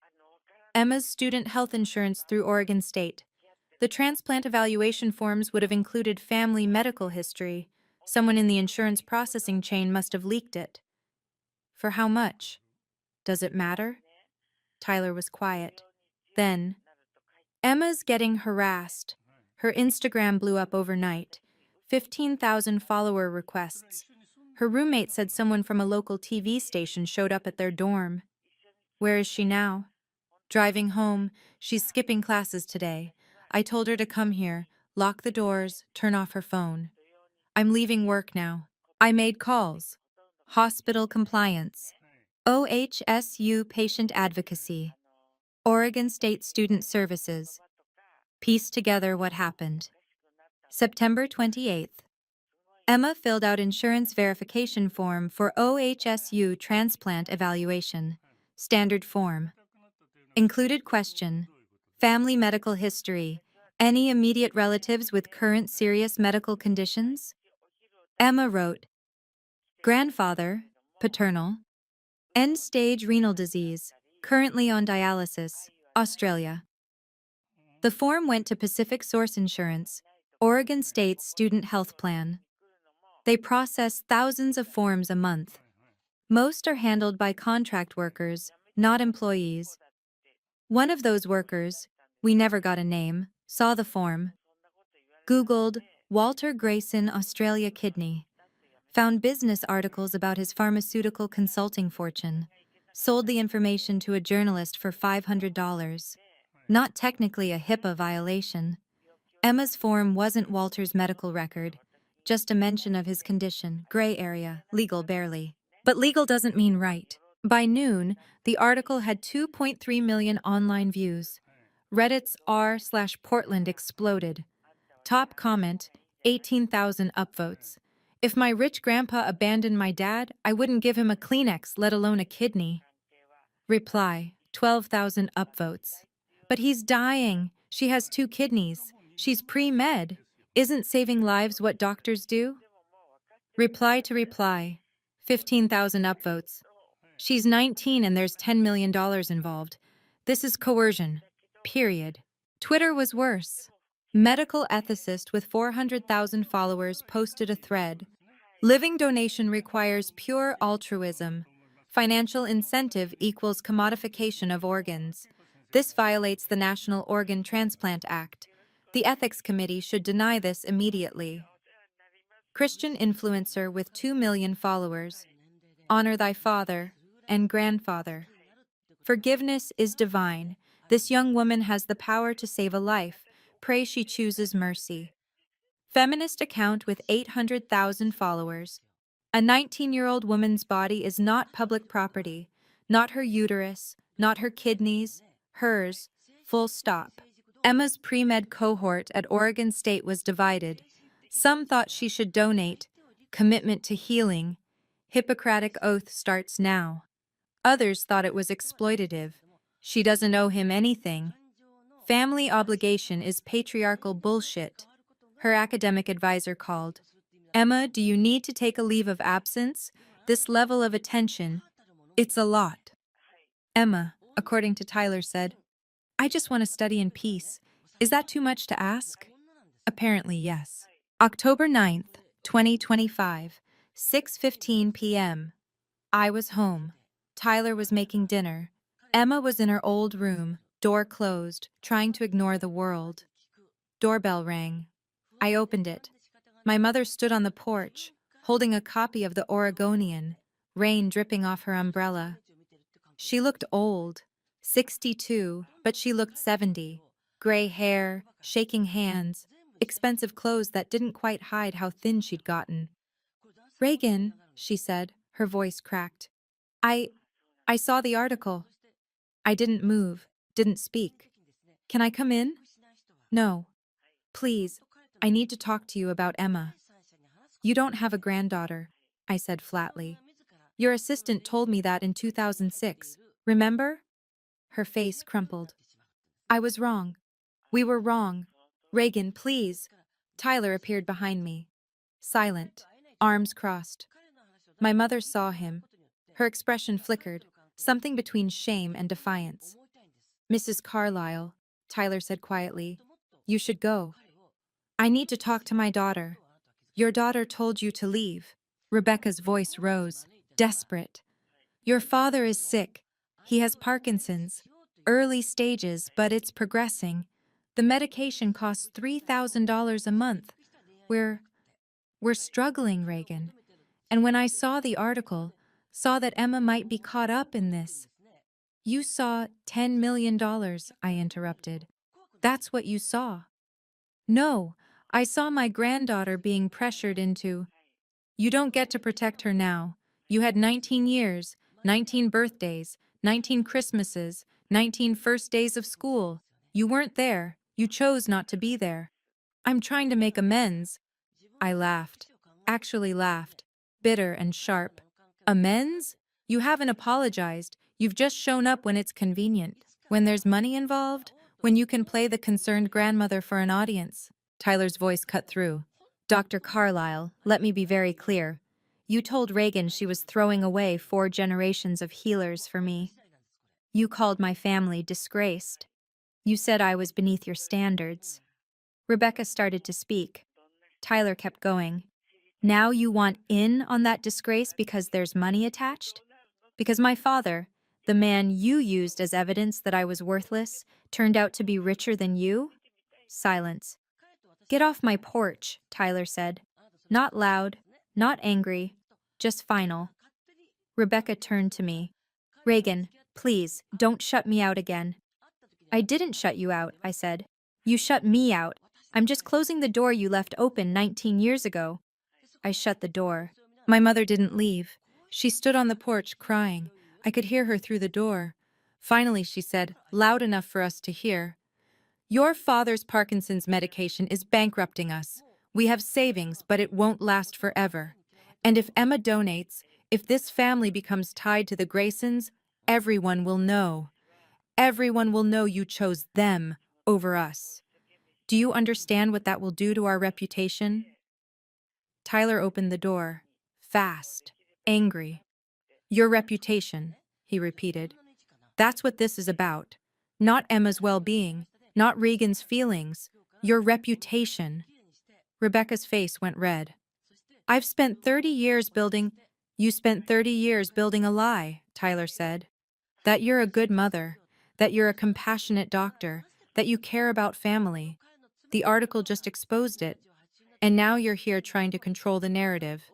Emma's student health insurance through Oregon State. The transplant evaluation forms would have included family medical history. Someone in the insurance processing chain must have leaked it. For how much? Does it matter? Tyler was quiet. Then, Emma's getting harassed. Her Instagram blew up overnight. 15,000 follower requests. Her roommate said someone from a local TV station showed up at their dorm. Where is she now? Driving home. She's skipping classes today. I told her to come here, lock the doors, turn off her phone. I'm leaving work now. I made calls. Hospital compliance. OHSU patient advocacy. Oregon State Student Services. Piece together what happened. September 28th. Emma filled out insurance verification form for OHSU transplant evaluation. Standard form. Included question. Family medical history. Any immediate relatives with current serious medical conditions? Emma wrote, grandfather, paternal, end-stage renal disease, currently on dialysis, Australia. The form went to Pacific Source Insurance, Oregon State's student health plan. They process thousands of forms a month. Most are handled by contract workers, not employees. One of those workers, we never got a name, saw the form, Googled Walter Grayson Australia kidney, found business articles about his pharmaceutical consulting fortune, sold the information to a journalist for $500. Not technically a HIPAA violation. Emma's form wasn't Walter's medical record, just a mention of his condition, gray area, legal barely. But legal doesn't mean right. By noon, the article had 2.3 million online views. Reddit's r/Portland exploded. Top comment, 18,000 upvotes. If my rich grandpa abandoned my dad, I wouldn't give him a Kleenex, let alone a kidney. Reply, 12,000 upvotes. But he's dying. She has 2 kidneys. She's pre-med. Isn't saving lives what doctors do? Reply to reply, 15,000 upvotes. She's 19 and there's $10 million involved. This is coercion. Period. Twitter was worse. Medical ethicist with 400,000 followers posted a thread. Living donation requires pure altruism. Financial incentive equals commodification of organs. This violates the National Organ Transplant Act. The Ethics Committee should deny this immediately. Christian influencer with 2 million followers. Honor thy father and grandfather. Forgiveness is divine. This young woman has the power to save a life. Pray she chooses mercy. Feminist account with 800,000 followers. A 19-year-old woman's body is not public property. Not her uterus, not her kidneys, hers, full stop. Emma's pre-med cohort at Oregon State was divided. Some thought she should donate. Commitment to healing. Hippocratic oath starts now. Others thought it was exploitative. She doesn't owe him anything. Family obligation is patriarchal bullshit. Her academic advisor called. Emma, do you need to take a leave of absence? This level of attention, it's a lot. Emma, according to Tyler, said, I just want to study in peace. Is that too much to ask? Apparently, yes. October 9th, 2025, 6:15 p.m. I was home. Tyler was making dinner. Emma was in her old room, door closed, trying to ignore the world. Doorbell rang. I opened it. My mother stood on the porch, holding a copy of The Oregonian, rain dripping off her umbrella. She looked old, 62, but she looked 70. Gray hair, shaking hands, expensive clothes that didn't quite hide how thin she'd gotten. Reagan, she said, her voice cracked. I saw the article. I didn't move, didn't speak. Can I come in? No. Please, I need to talk to you about Emma. You don't have a granddaughter, I said flatly. Your assistant told me that in 2006. Remember? Her face crumpled. I was wrong. We were wrong. Reagan, please. Tyler appeared behind me. Silent, arms crossed. My mother saw him. Her expression flickered, something between shame and defiance. Mrs. Carlyle, Tyler said quietly, you should go. I need to talk to my daughter. Your daughter told you to leave. Rebecca's voice rose, desperate. Your father is sick. He has Parkinson's. Early stages, but it's progressing. The medication costs $3,000 a month. We're struggling, Reagan. And when I saw the article, saw that Emma might be caught up in this. You saw $10 million, I interrupted. That's what you saw. No, I saw my granddaughter being pressured into. You don't get to protect her now. You had 19 years, 19 birthdays, 19 Christmases, 19 first days of school. You weren't there. You chose not to be there. I'm trying to make amends. I laughed. Actually laughed. Bitter and sharp. Amends? You haven't apologized. You've just shown up when it's convenient. When there's money involved? When you can play the concerned grandmother for an audience? Tyler's voice cut through. Dr. Carlyle, let me be very clear. You told Reagan she was throwing away 4 generations of healers for me. You called my family disgraced. You said I was beneath your standards. Rebecca started to speak. Tyler kept going. Now you want in on that disgrace because there's money attached? Because my father, the man you used as evidence that I was worthless, turned out to be richer than you? Silence. Get off my porch, Tyler said. Not loud, not angry, just final. Rebecca turned to me. Reagan, please, don't shut me out again. I didn't shut you out, I said. You shut me out. I'm just closing the door you left open 19 years ago. I shut the door. My mother didn't leave. She stood on the porch crying. I could hear her through the door. Finally, she said, loud enough for us to hear, your father's Parkinson's medication is bankrupting us. We have savings, but it won't last forever. And if Emma donates, if this family becomes tied to the Graysons, everyone will know. Everyone will know you chose them over us. Do you understand what that will do to our reputation? Tyler opened the door, fast, angry. Your reputation, he repeated. That's what this is about. Not Emma's well-being, not Regan's feelings, your reputation. Rebecca's face went red. I've spent 30 years building. You spent 30 years building a lie, Tyler said. That you're a good mother, that you're a compassionate doctor, that you care about family. The article just exposed it. And now you're here trying to control the narrative.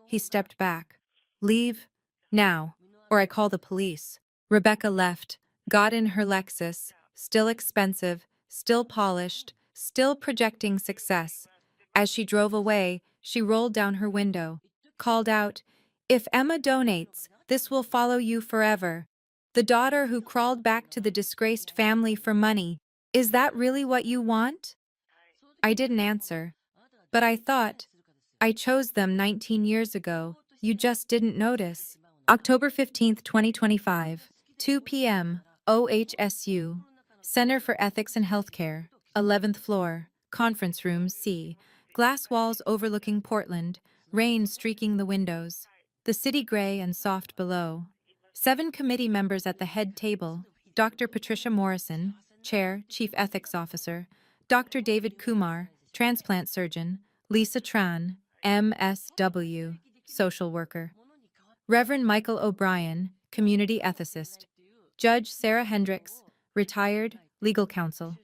He stepped back. Leave, now, or I call the police. Rebecca left, got in her Lexus, still expensive, still polished, still projecting success. As she drove away, she rolled down her window, called out, if Emma donates, this will follow you forever. The daughter who crawled back to the disgraced family for money. Is that really what you want? I didn't answer. But I thought, I chose them 19 years ago. You just didn't notice. October 15th, 2025, 2 p.m., OHSU, Center for Ethics and Healthcare, 11th floor, Conference Room C, glass walls overlooking Portland, rain streaking the windows, the city gray and soft below. 7 committee members at the head table, Dr. Patricia Morrison, Chair, Chief Ethics Officer, Dr. David Kumar, Transplant Surgeon, Lisa Tran, MSW, Social Worker, Reverend Michael O'Brien, Community Ethicist, Judge Sarah Hendricks, Retired Legal Counsel,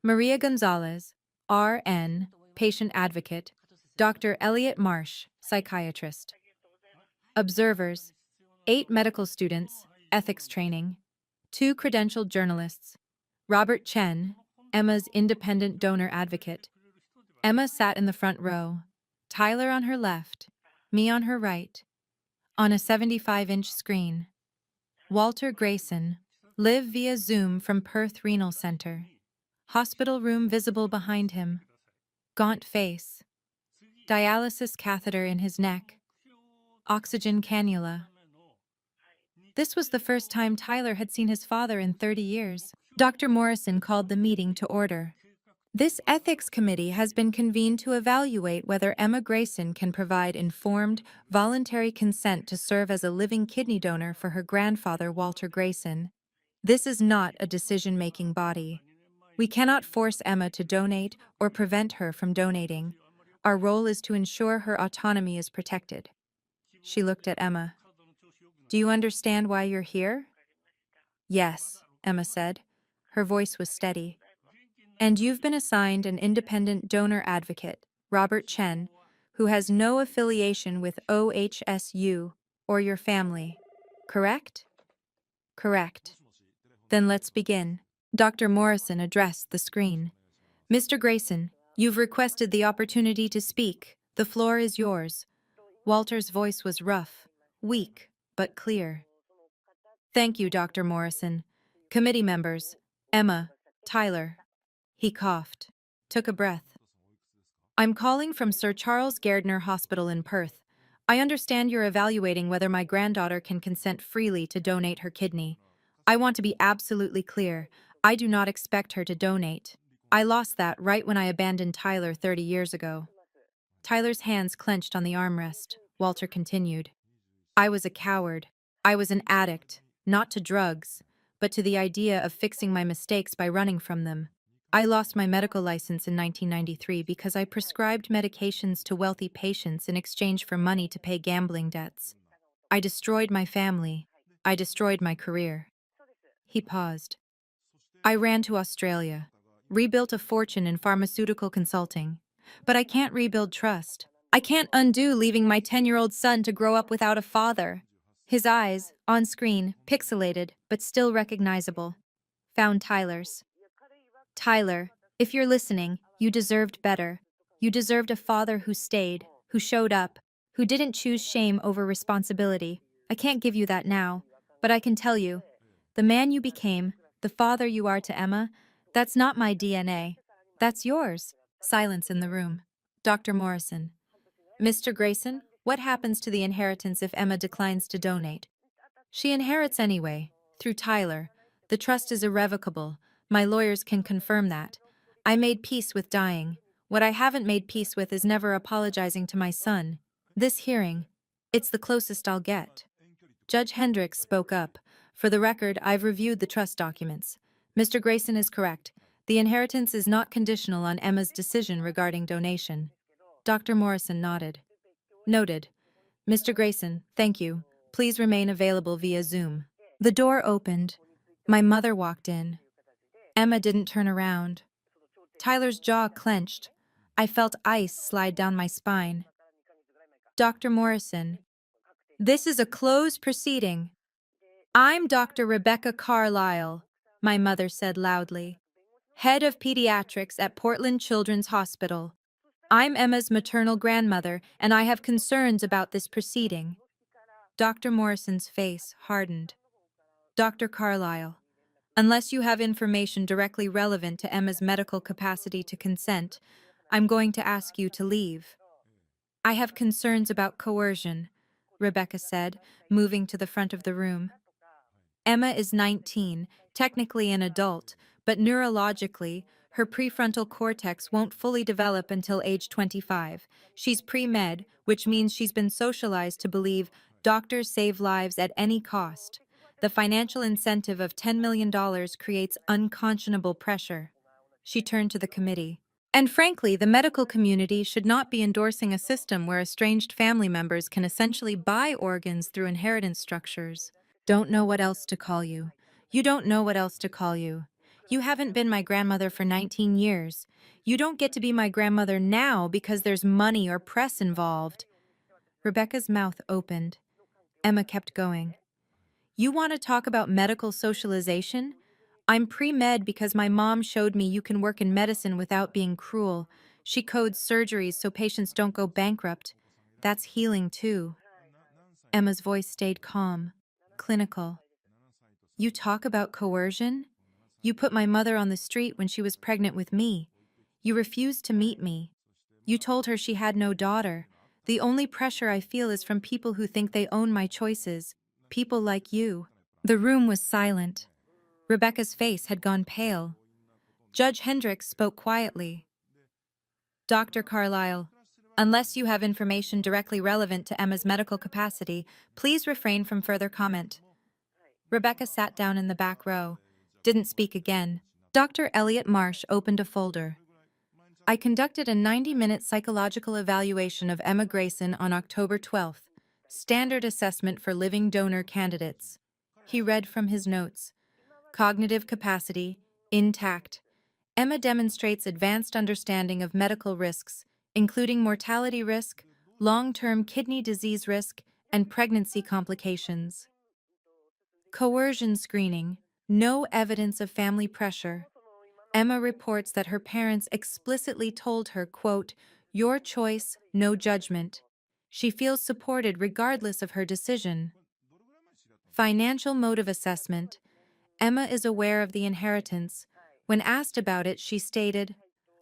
Maria Gonzalez, RN, Patient Advocate, Dr. Elliot Marsh, Psychiatrist. Observers, 8 medical students, ethics training, 2 credentialed journalists, Robert Chen, Emma's independent donor advocate. Emma sat in the front row, Tyler on her left, me on her right, on a 75-inch screen. Walter Grayson, live via Zoom from Perth Renal Center. Hospital room visible behind him. Gaunt face. Dialysis catheter in his neck. Oxygen cannula. This was the first time Tyler had seen his father in 30 years. Dr. Morrison called the meeting to order. This ethics committee has been convened to evaluate whether Emma Grayson can provide informed, voluntary consent to serve as a living kidney donor for her grandfather, Walter Grayson. This is not a decision-making body. We cannot force Emma to donate or prevent her from donating. Our role is to ensure her autonomy is protected. She looked at Emma. Do you understand why you're here? Yes, Emma said. Her voice was steady. And you've been assigned an independent donor advocate, Robert Chen, who has no affiliation with OHSU or your family. Correct? Correct. Then let's begin. Dr. Morrison addressed the screen. Mr. Grayson, you've requested the opportunity to speak. The floor is yours. Walter's voice was rough, weak, but clear. Thank you, Dr. Morrison. Committee members, Emma, Tyler. He coughed, took a breath. I'm calling from Sir Charles Gairdner Hospital in Perth. I understand you're evaluating whether my granddaughter can consent freely to donate her kidney. I want to be absolutely clear. I do not expect her to donate. I lost that right when I abandoned Tyler 30 years ago. Tyler's hands clenched on the armrest. Walter continued. I was a coward. I was an addict, not to drugs, but to the idea of fixing my mistakes by running from them. I lost my medical license in 1993 because I prescribed medications to wealthy patients in exchange for money to pay gambling debts. I destroyed my family. I destroyed my career. He paused. I ran to Australia, rebuilt a fortune in pharmaceutical consulting. But I can't rebuild trust. I can't undo leaving my 10-year-old son to grow up without a father. His eyes, on screen, pixelated, but still recognizable, found Tyler's. Tyler, if you're listening, you deserved better. You deserved a father who stayed, who showed up, who didn't choose shame over responsibility. I can't give you that now, but I can tell you, the man you became, the father you are to Emma, that's not my DNA. That's yours. Silence in the room. Dr. Morrison. Mr. Grayson, what happens to the inheritance if Emma declines to donate? She inherits anyway, through Tyler. The trust is irrevocable. My lawyers can confirm that. I made peace with dying. What I haven't made peace with is never apologizing to my son. This hearing, it's the closest I'll get. Judge Hendricks spoke up. For the record, I've reviewed the trust documents. Mr. Grayson is correct. The inheritance is not conditional on Emma's decision regarding donation. Dr. Morrison nodded. Noted. Mr. Grayson, thank you. Please remain available via Zoom. The door opened. My mother walked in. Emma didn't turn around. Tyler's jaw clenched. I felt ice slide down my spine. Dr. Morrison, this is a closed proceeding. I'm Dr. Rebecca Carlisle, my mother said loudly, head of pediatrics at Portland Children's Hospital. I'm Emma's maternal grandmother, and I have concerns about this proceeding. Dr. Morrison's face hardened. Dr. Carlisle, unless you have information directly relevant to Emma's medical capacity to consent, I'm going to ask you to leave. I have concerns about coercion, Rebecca said, moving to the front of the room. Emma is 19, technically an adult, but neurologically, her prefrontal cortex won't fully develop until age 25. She's pre-med, which means she's been socialized to believe doctors save lives at any cost. The financial incentive of $10 million creates unconscionable pressure. She turned to the committee. And frankly, the medical community should not be endorsing a system where estranged family members can essentially buy organs through inheritance structures. Don't know what else to call you. You don't know what else to call you. You haven't been my grandmother for 19 years. You don't get to be my grandmother now because there's money or press involved. Rebecca's mouth opened. Emma kept going. You want to talk about medical socialization? I'm pre-med because my mom showed me you can work in medicine without being cruel. She codes surgeries so patients don't go bankrupt. That's healing too. Emma's voice stayed calm, clinical. You talk about coercion? You put my mother on the street when she was pregnant with me. You refused to meet me. You told her she had no daughter. The only pressure I feel is from people who think they own my choices. people like you. The room was silent. Rebecca's face had gone pale. Judge Hendricks spoke quietly. Dr. Carlisle, unless you have information directly relevant to Emma's medical capacity, please refrain from further comment. Rebecca sat down in the back row, didn't speak again. Dr. Elliot Marsh opened a folder. I conducted a 90-minute psychological evaluation of Emma Grayson on October 12th, standard assessment for living donor candidates. He read from his notes. Cognitive capacity, intact. Emma demonstrates advanced understanding of medical risks, including mortality risk, long-term kidney disease risk, and pregnancy complications. Coercion screening, no evidence of family pressure. Emma reports that her parents explicitly told her, quote, "Your choice, no judgment." She feels supported regardless of her decision. Financial motive assessment. Emma is aware of the inheritance. When asked about it, she stated,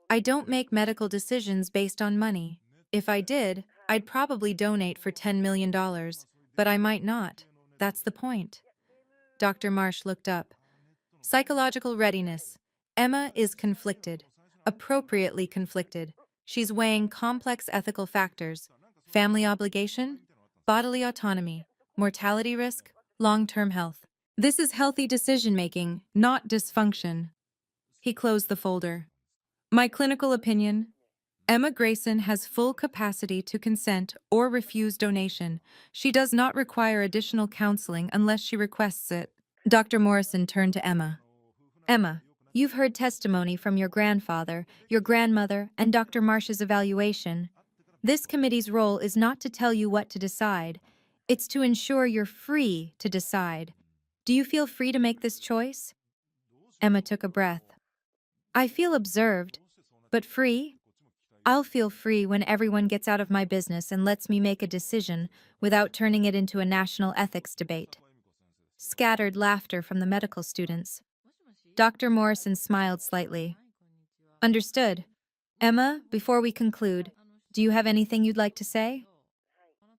"I don't make medical decisions based on money. If I did, I'd probably donate for $10 million, but I might not. That's the point." Dr. Marsh looked up. Psychological readiness. Emma is conflicted, appropriately conflicted. She's weighing complex ethical factors: family obligation, bodily autonomy, mortality risk, long-term health. This is healthy decision-making, not dysfunction. He closed the folder. My clinical opinion: Emma Grayson has full capacity to consent or refuse donation. She does not require additional counseling unless she requests it. Dr. Morrison turned to Emma. Emma, you've heard testimony from your grandfather, your grandmother, and Dr. Marsh's evaluation. This committee's role is not to tell you what to decide. It's to ensure you're free to decide. Do you feel free to make this choice? Emma took a breath. I feel observed, but free? I'll feel free when everyone gets out of my business and lets me make a decision without turning it into a national ethics debate. Scattered laughter from the medical students. Dr. Morrison smiled slightly. Understood. Emma, before we conclude, do you have anything you'd like to say?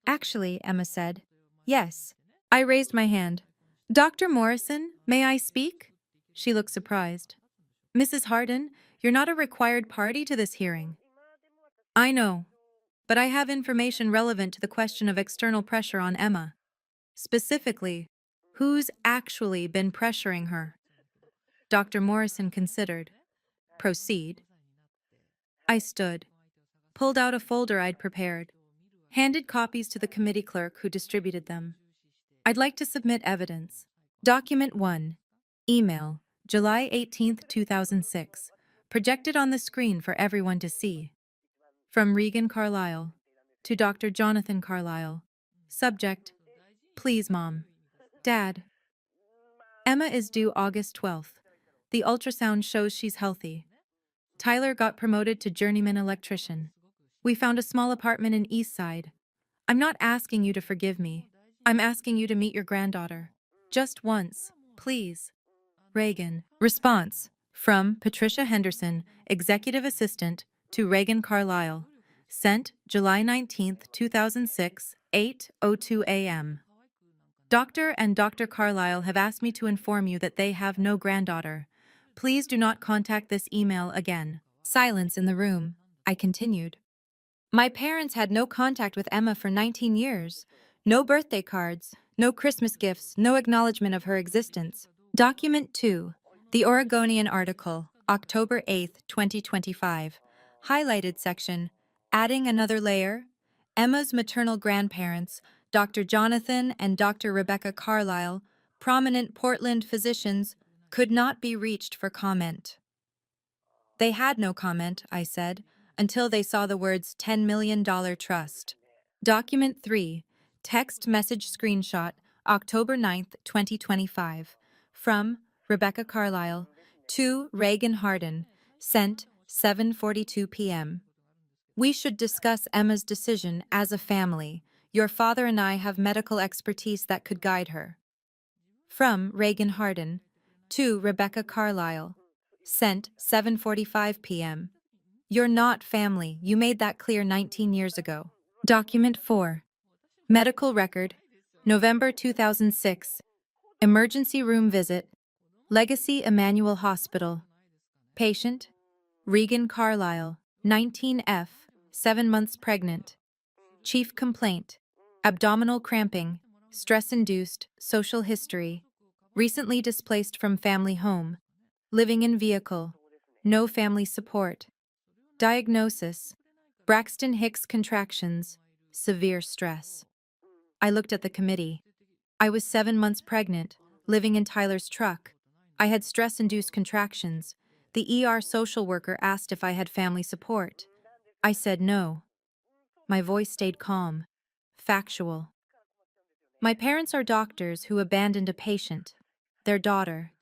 Actually, Emma said, yes. I raised my hand. Dr. Morrison, may I speak? She looked surprised. Mrs. Hardin, you're not a required party to this hearing. I know, but I have information relevant to the question of external pressure on Emma. Specifically, who's actually been pressuring her? Dr. Morrison considered. Proceed. I stood, pulled out a folder I'd prepared, handed copies to the committee clerk who distributed them. I'd like to submit evidence. Document 1. Email, July 18, 2006. Projected on the screen for everyone to see. From Regan Carlisle to Dr. Jonathan Carlisle. Subject: Please, Mom. Dad. Emma is due August 12th. The ultrasound shows she's healthy. Tyler got promoted to journeyman electrician. We found a small apartment in East Side. I'm not asking you to forgive me. I'm asking you to meet your granddaughter. Just once, please. Reagan. Response from Patricia Henderson, Executive Assistant, to Regan Carlisle. Sent July 19, 2006, 8:02 a.m. Dr. and Dr. Carlisle have asked me to inform you that they have no granddaughter. Please do not contact this email again. Silence in the room. I continued. My parents had no contact with Emma for 19 years. No birthday cards, no Christmas gifts, no acknowledgement of her existence. Document 2. The Oregonian article, October 8, 2025. Highlighted section. Adding another layer. Emma's maternal grandparents, Dr. Jonathan and Dr. Rebecca Carlisle, prominent Portland physicians, could not be reached for comment. They had no comment, I said, until they saw the words $10 million trust. Document 3. Text message screenshot, October 9, 2025. From Rebecca Carlisle to Regan Hardin. Sent 7:42 p.m. We should discuss Emma's decision as a family. Your father and I have medical expertise that could guide her. From Regan Hardin to Rebecca Carlisle. Sent 7:45 p.m. You're not family. You made that clear 19 years ago. Document 4. Medical record. November 2006. Emergency room visit. Legacy Emmanuel Hospital. Patient: Regan Carlisle, 19F, 7 months pregnant. Chief complaint: abdominal cramping, stress-induced, social history. Recently displaced from family home. Living in vehicle. No family support. Diagnosis: Braxton Hicks contractions, severe stress. I looked at the committee. I was 7 months pregnant, living in Tyler's truck. I had stress-induced contractions. The ER social worker asked if I had family support. I said no. My voice stayed calm, factual. My parents are doctors who abandoned a patient, their daughter.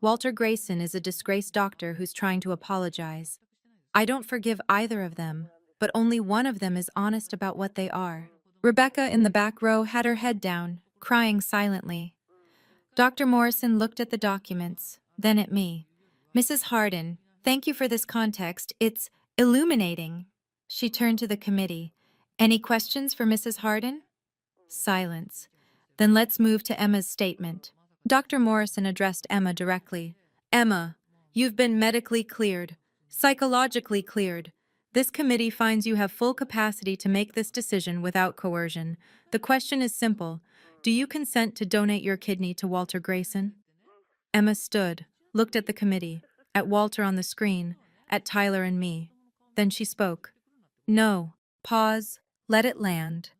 Walter Grayson is a disgraced doctor who's trying to apologize. I don't forgive either of them, but only one of them is honest about what they are. Rebecca in the back row had her head down, crying silently. Dr. Morrison looked at the documents, then at me. Mrs. Hardin, thank you for this context. It's illuminating. She turned to the committee. Any questions for Mrs. Hardin? Silence. Then let's move to Emma's statement. Dr. Morrison addressed Emma directly. Emma, you've been medically cleared, psychologically cleared. This committee finds you have full capacity to make this decision without coercion. The question is simple. Do you consent to donate your kidney to Walter Grayson? Emma stood, looked at the committee, at Walter on the screen, at Tyler and me. Then she spoke. No. Pause. Let it land.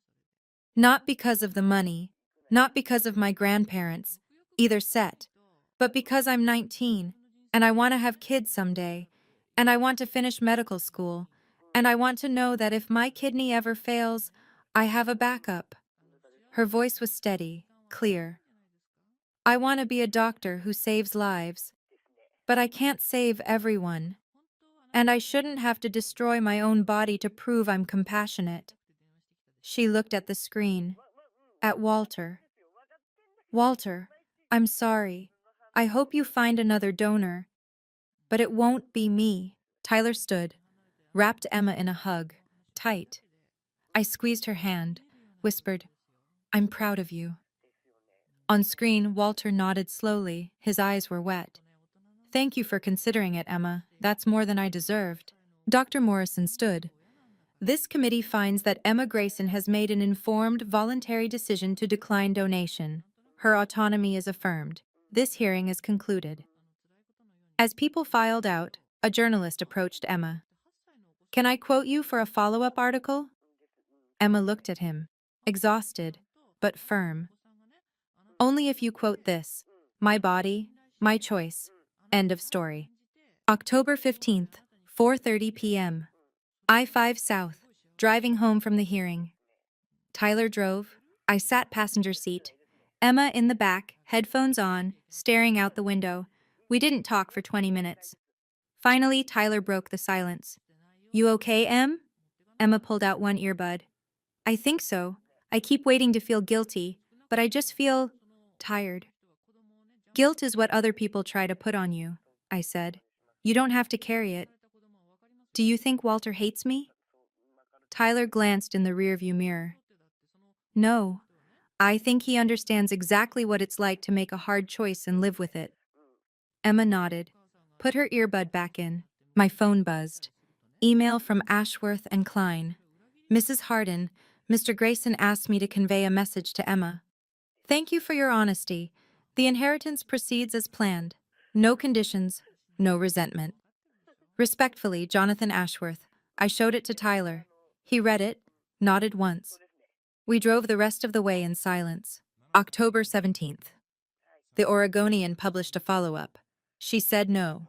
Not because of the money, not because of my grandparents, either set, but because I'm 19, and I want to have kids someday, and I want to finish medical school, and I want to know that if my kidney ever fails, I have a backup. Her voice was steady, clear. I want to be a doctor who saves lives, but I can't save everyone, and I shouldn't have to destroy my own body to prove I'm compassionate. She looked at the screen, at Walter. Walter, I'm sorry. I hope you find another donor. But it won't be me. Tyler stood, wrapped Emma in a hug, tight. I squeezed her hand, whispered, I'm proud of you. On screen, Walter nodded slowly. His eyes were wet. Thank you for considering it, Emma. That's more than I deserved. Dr. Morrison stood. This committee finds that Emma Grayson has made an informed, voluntary decision to decline donation. Her autonomy is affirmed. This hearing is concluded. As people filed out, a journalist approached Emma. Can I quote you for a follow-up article? Emma looked at him, exhausted, but firm. Only if you quote this. My body, my choice. End of story. October 15th, 4:30 p.m. I-5 South, driving home from the hearing. Tyler drove. I sat passenger seat. Emma in the back, headphones on, staring out the window. We didn't talk for 20 minutes. Finally, Tyler broke the silence. You okay, Em? Emma pulled out one earbud. I think so. I keep waiting to feel guilty, but I just feel tired. Guilt is what other people try to put on you, I said. You don't have to carry it. Do you think Walter hates me? Tyler glanced in the rearview mirror. No. I think he understands exactly what it's like to make a hard choice and live with it. Emma nodded, put her earbud back in. My phone buzzed. Email from Ashworth and Klein. Mrs. Hardin, Mr. Grayson asked me to convey a message to Emma. Thank you for your honesty. The inheritance proceeds as planned. No conditions, no resentment. Respectfully, Jonathan Ashworth. I showed it to Tyler. He read it, nodded once. We drove the rest of the way in silence. October 17th. The Oregonian published a follow-up. She said no.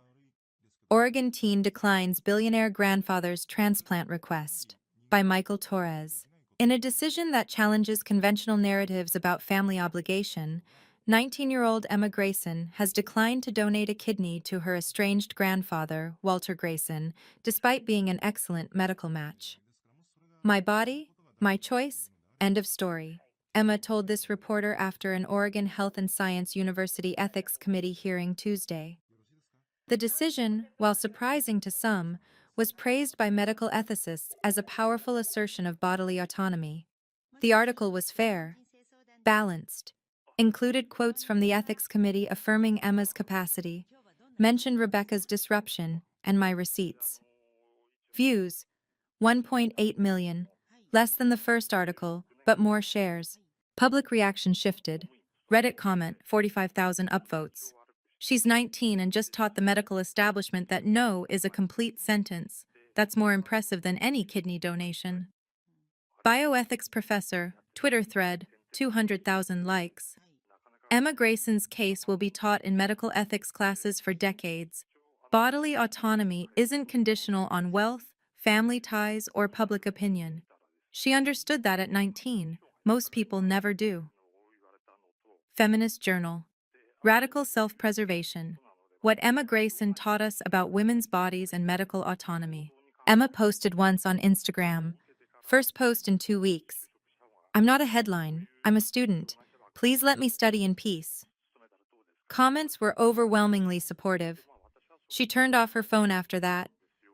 Oregon teen declines billionaire grandfather's transplant request. By Michael Torres. In a decision that challenges conventional narratives about family obligation, 19-year-old Emma Grayson has declined to donate a kidney to her estranged grandfather, Walter Grayson, despite being an excellent medical match. My body, my choice, end of story. Emma told this reporter after an Oregon Health and Science University Ethics Committee hearing Tuesday. The decision, while surprising to some, was praised by medical ethicists as a powerful assertion of bodily autonomy. The article was fair. Balanced. Included quotes from the ethics committee affirming Emma's capacity. Mentioned Rebecca's disruption and my receipts. Views 1.8 million. Less than the first article, but more shares. Public reaction shifted. Reddit comment 45,000 upvotes. She's 19 and just taught the medical establishment that no is a complete sentence. That's more impressive than any kidney donation. Bioethics professor, Twitter thread, 200,000 likes. Emma Grayson's case will be taught in medical ethics classes for decades. Bodily autonomy isn't conditional on wealth, family ties, or public opinion. She understood that at 19. Most people never do. Feminist Journal. Radical Self-Preservation. What Emma Grayson taught us about women's bodies and medical autonomy. Emma posted once on Instagram. First post in 2 weeks. I'm not a headline. I'm a student. Please let me study in peace. Comments were overwhelmingly supportive. She turned off her phone after that,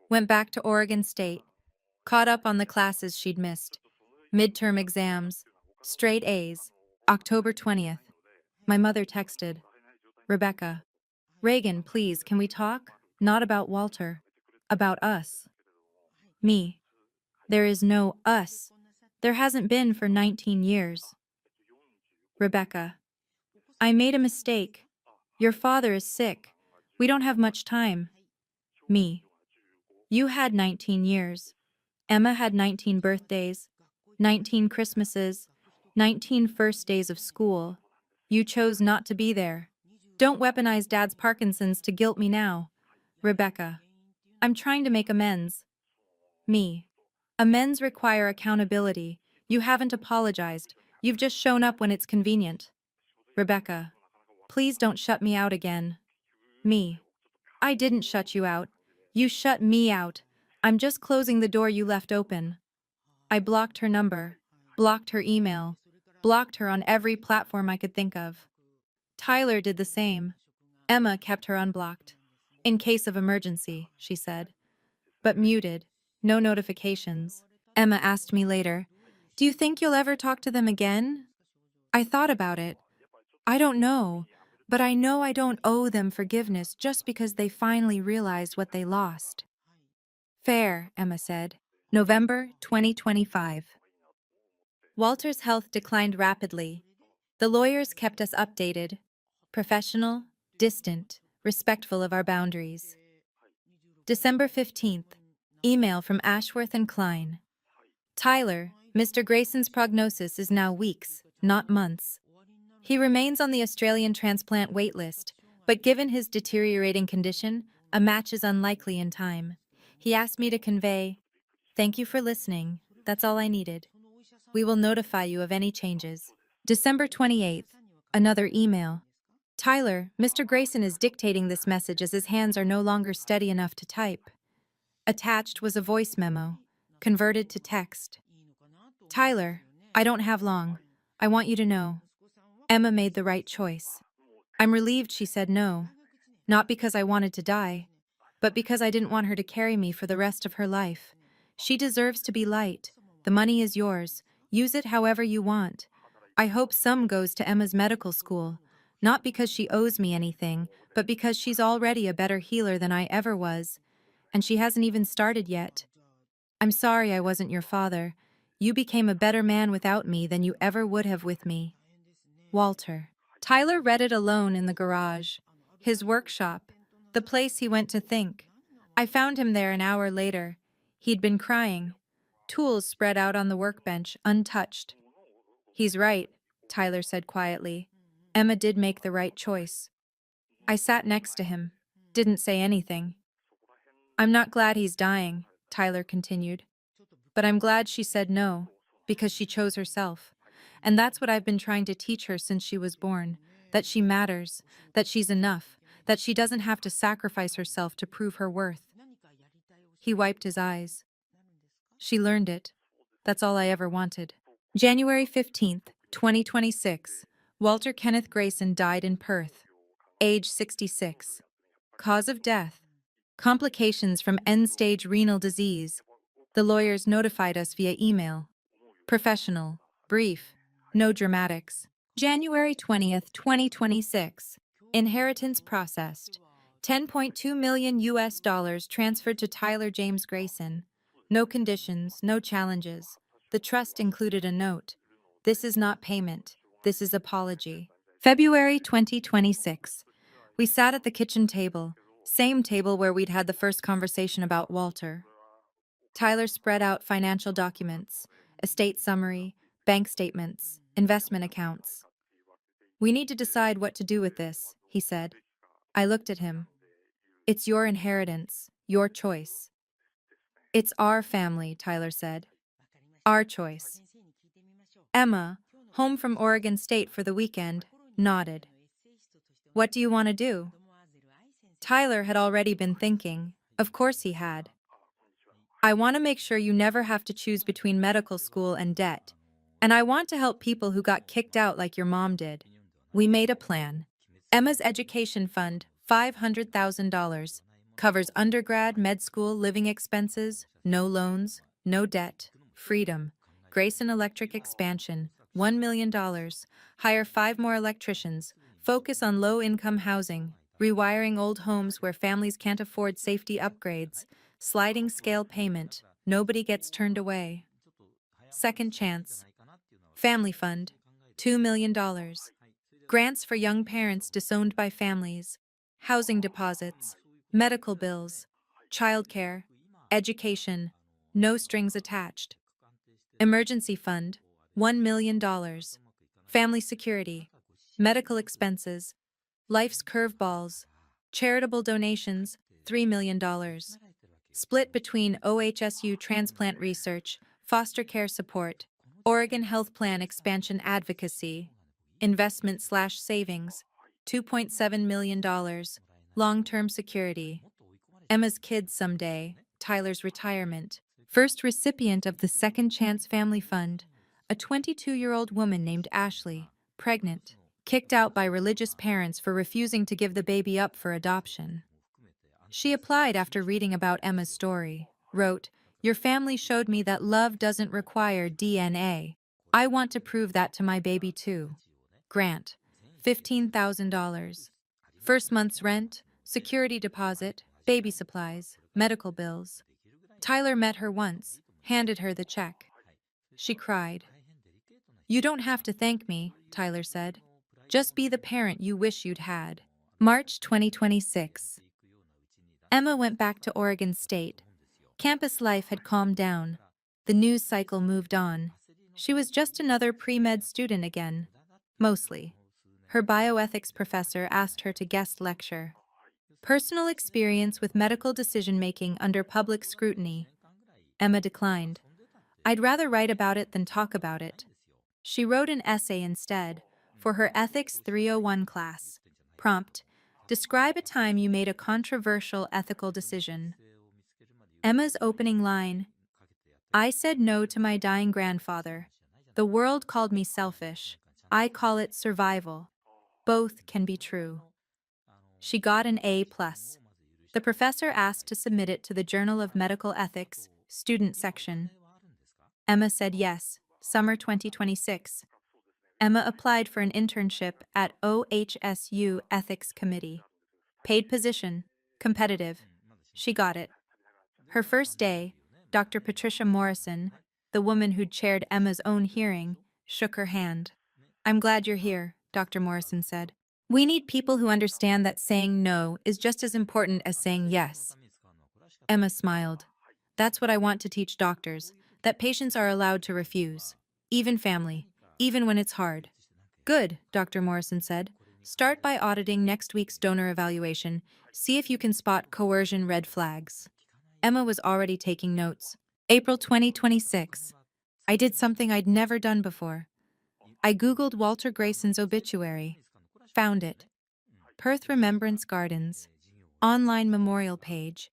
went back to Oregon State, caught up on the classes she'd missed. Midterm exams, straight A's. October 20th. My mother texted, Rebecca, Reagan, please, can we talk? Not about Walter. About us. Me. There is no us. There hasn't been for 19 years. Rebecca. I made a mistake. Your father is sick. We don't have much time. Me. You had 19 years. Emma had 19 birthdays, 19 Christmases, 19 first days of school. You chose not to be there. Don't weaponize Dad's Parkinson's to guilt me now. Rebecca. I'm trying to make amends. Me. Amends require accountability. You haven't apologized. You've just shown up when it's convenient. Rebecca. Please don't shut me out again. Me. I didn't shut you out. You shut me out. I'm just closing the door you left open. I blocked her number, blocked her email, blocked her on every platform I could think of. Tyler did the same. Emma kept her unblocked. In case of emergency, she said. But muted, no notifications. Emma asked me later, do you think you'll ever talk to them again? I thought about it. I don't know, but I know I don't owe them forgiveness just because they finally realized what they lost. Fair, Emma said. November 2025. Walter's health declined rapidly. The lawyers kept us updated. Professional, distant, respectful of our boundaries. December 15th. Email from Ashworth and Klein. Tyler, Mr. Grayson's prognosis is now weeks, not months. He remains on the Australian transplant waitlist, but given his deteriorating condition, a match is unlikely in time. He asked me to convey, thank you for listening. That's all I needed. We will notify you of any changes. December 28th. Another email. Tyler, Mr. Grayson is dictating this message as his hands are no longer steady enough to type. Attached was a voice memo, converted to text. Tyler, I don't have long. I want you to know. Emma made the right choice. I'm relieved she said no. Not because I wanted to die, but because I didn't want her to carry me for the rest of her life. She deserves to be light. The money is yours. Use it however you want. I hope some goes to Emma's medical school, not because she owes me anything, but because she's already a better healer than I ever was, and she hasn't even started yet. I'm sorry I wasn't your father. You became a better man without me than you ever would have with me. Walter. Tyler read it alone in the garage, his workshop, the place he went to think. I found him there an hour later. He'd been crying, tools spread out on the workbench, untouched. He's right, Tyler said quietly. Emma did make the right choice. I sat next to him, didn't say anything. I'm not glad he's dying, Tyler continued. But I'm glad she said no, because she chose herself. And that's what I've been trying to teach her since she was born, that she matters, that she's enough, that she doesn't have to sacrifice herself to prove her worth. He wiped his eyes. She learned it. That's all I ever wanted. January 15th, 2026. Walter Kenneth Grayson died in Perth. Age 66. Cause of death. Complications from end-stage renal disease. The lawyers notified us via email. Professional. Brief. No dramatics. January 20th, 2026. Inheritance processed. 10.2 million US dollars transferred to Tyler James Grayson. No conditions, no challenges. The trust included a note. This is not payment. This is apology. February 2026. We sat at the kitchen table, same table where we'd had the first conversation about Walter. Tyler spread out financial documents, estate summary, bank statements, investment accounts. We need to decide what to do with this, he said. I looked at him. It's your inheritance, your choice. It's our family, Tyler said. Our choice. Emma, home from Oregon State for the weekend, nodded. What do you want to do? Tyler had already been thinking. Of course he had. I want to make sure you never have to choose between medical school and debt. And I want to help people who got kicked out like your mom did. We made a plan. Emma's education fund, $500,000, covers undergrad, med school, living expenses, no loans, no debt, freedom. Grayson Electric expansion, $1 million. Hire 5 more electricians. Focus on low-income housing. Rewiring old homes where families can't afford safety upgrades. Sliding scale payment. Nobody gets turned away. Second chance. Family fund, $2 million. Grants for young parents disowned by families. Housing deposits. Medical bills. Childcare. Education. No strings attached. Emergency fund, $1 million. Family security. Medical expenses. Life's curveballs. Charitable donations, $3 million. Split between OHSU transplant research, foster care support, Oregon Health Plan expansion advocacy, investment/savings, $2.7 million, long-term security. Emma's kids someday, Tyler's retirement. First recipient of the Second Chance Family Fund, a 22-year-old woman named Ashley, pregnant, kicked out by religious parents for refusing to give the baby up for adoption. She applied after reading about Emma's story, wrote, "Your family showed me that love doesn't require DNA. I want to prove that to my baby too." Grant, $15,000. First month's rent, security deposit, baby supplies, medical bills. Tyler met her once, handed her the check. She cried. "You don't have to thank me," Tyler said. "Just be the parent you wish you'd had." March 2026. Emma went back to Oregon State. Campus life had calmed down. The news cycle moved on. She was just another pre-med student again. Mostly. Her bioethics professor asked her to guest lecture. Personal experience with medical decision-making under public scrutiny. Emma declined. "I'd rather write about it than talk about it." She wrote an essay instead, for her Ethics 301 class. Prompt: describe a time you made a controversial ethical decision. Emma's opening line: "I said no to my dying grandfather. The world called me selfish. I call it survival. Both can be true." She got an A+. The professor asked to submit it to the Journal of Medical Ethics, student section. Emma said yes, summer 2026. Emma applied for an internship at OHSU Ethics Committee. Paid position, competitive. She got it. Her first day, Dr. Patricia Morrison, the woman who'd chaired Emma's own hearing, shook her hand. "I'm glad you're here," Dr. Morrison said. "We need people who understand that saying no is just as important as saying yes." Emma smiled. "That's what I want to teach doctors, that patients are allowed to refuse. Even family, even when it's hard." "Good," Dr. Morrison said. "Start by auditing next week's donor evaluation. See if you can spot coercion red flags." Emma was already taking notes. April 2026. I did something I'd never done before. I Googled Walter Grayson's obituary. Found it. Perth Remembrance Gardens. Online memorial page.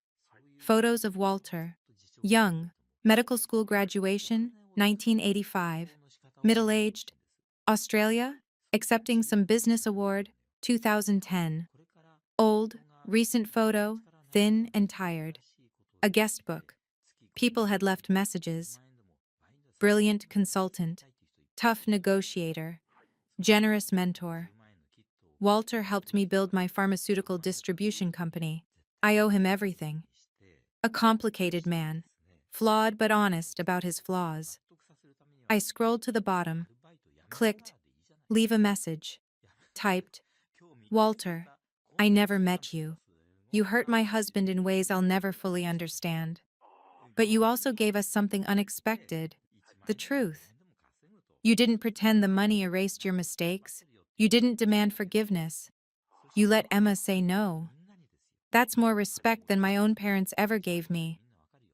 Photos of Walter. Young. Medical school graduation, 1985. Middle-aged. Australia. Accepting some business award, 2010. Old. Recent photo. Thin and tired. A guest book. People had left messages. Brilliant consultant. Tough negotiator. generous mentor. Walter helped me build my pharmaceutical distribution company. I owe him everything. A complicated man, flawed but honest about his flaws. I scrolled to the bottom, clicked, leave a message, typed, Walter, I never met you. You hurt my husband in ways I'll never fully understand. But you also gave us something unexpected, the truth. You didn't pretend the money erased your mistakes. You didn't demand forgiveness. You let Emma say no. That's more respect than my own parents ever gave me.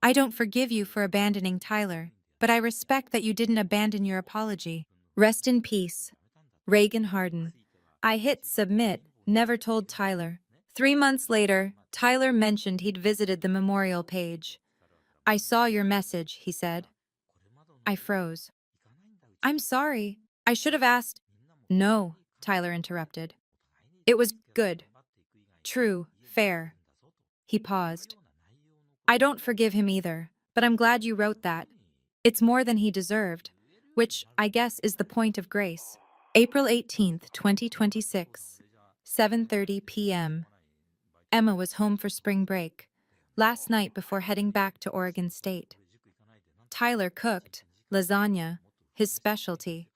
I don't forgive you for abandoning Tyler, but I respect that you didn't abandon your apology. Rest in peace. Reagan Harden. I hit submit, never told Tyler. 3 months later, Tyler mentioned he'd visited the memorial page. I saw your message, he said. I froze. I'm sorry. I should have asked. No, Tyler interrupted. It was good. True, fair. He paused. I don't forgive him either, but I'm glad you wrote that. It's more than he deserved, which I guess is the point of grace. April 18th, 2026, 7:30 p.m. Emma was home for spring break, last night before heading back to Oregon State. Tyler cooked lasagna, his specialty.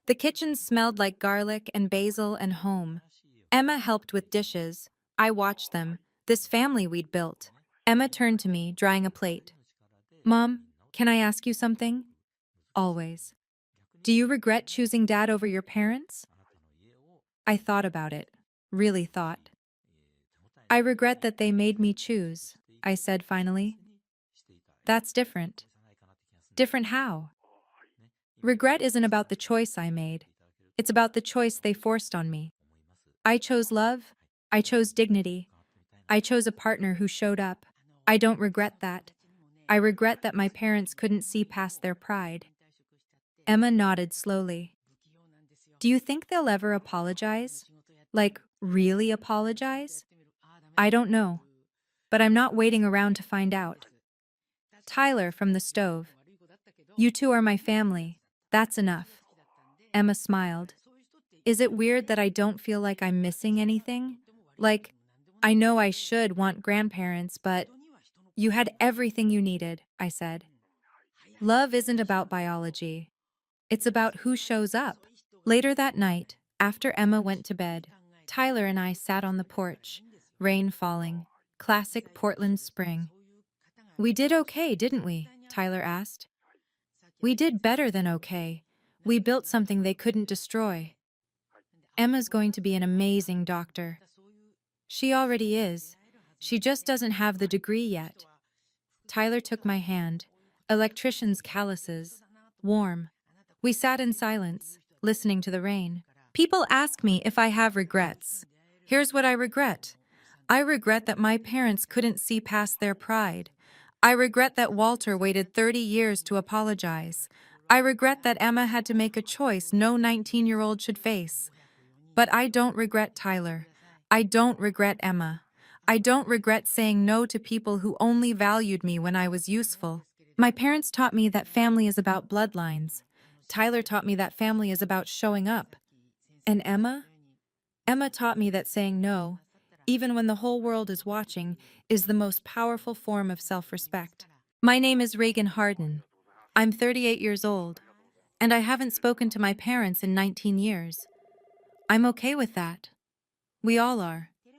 The kitchen smelled like garlic and basil and home. Emma helped with dishes. I watched them, this family we'd built. Emma turned to me, drying a plate. Mom, can I ask you something? Always. Do you regret choosing Dad over your parents? I thought about it. Really thought. I regret that they made me choose, I said finally. That's different. Different how? Regret isn't about the choice I made. It's about the choice they forced on me. I chose love. I chose dignity. I chose a partner who showed up. I don't regret that. I regret that my parents couldn't see past their pride. Emma nodded slowly. Do you think they'll ever apologize? Like, really apologize? I don't know. But I'm not waiting around to find out. Tyler from the stove. You two are my family. That's enough. Emma smiled. Is it weird that I don't feel like I'm missing anything? Like, I know I should want grandparents, but you had everything you needed, I said. Love isn't about biology. It's about who shows up. Later that night, after Emma went to bed, Tyler and I sat on the porch, rain falling, classic Portland spring. We did okay, didn't we? Tyler asked. We did better than okay. We built something they couldn't destroy. Emma's going to be an amazing doctor. She already is. She just doesn't have the degree yet. Tyler took my hand. Electrician's calluses. Warm. We sat in silence, listening to the rain. People ask me if I have regrets. Here's what I regret. I regret that my parents couldn't see past their pride. I regret that Walter waited 30 years to apologize. I regret that Emma had to make a choice no 19-year-old should face. But I don't regret Tyler. I don't regret Emma. I don't regret saying no to people who only valued me when I was useful. My parents taught me that family is about bloodlines. Tyler taught me that family is about showing up. And Emma? Emma taught me that saying no, even when the whole world is watching, is the most powerful form of self-respect. My name is Reagan Harden. I'm 38 years old, and I haven't spoken to my parents in 19 years. I'm okay with that. We all are.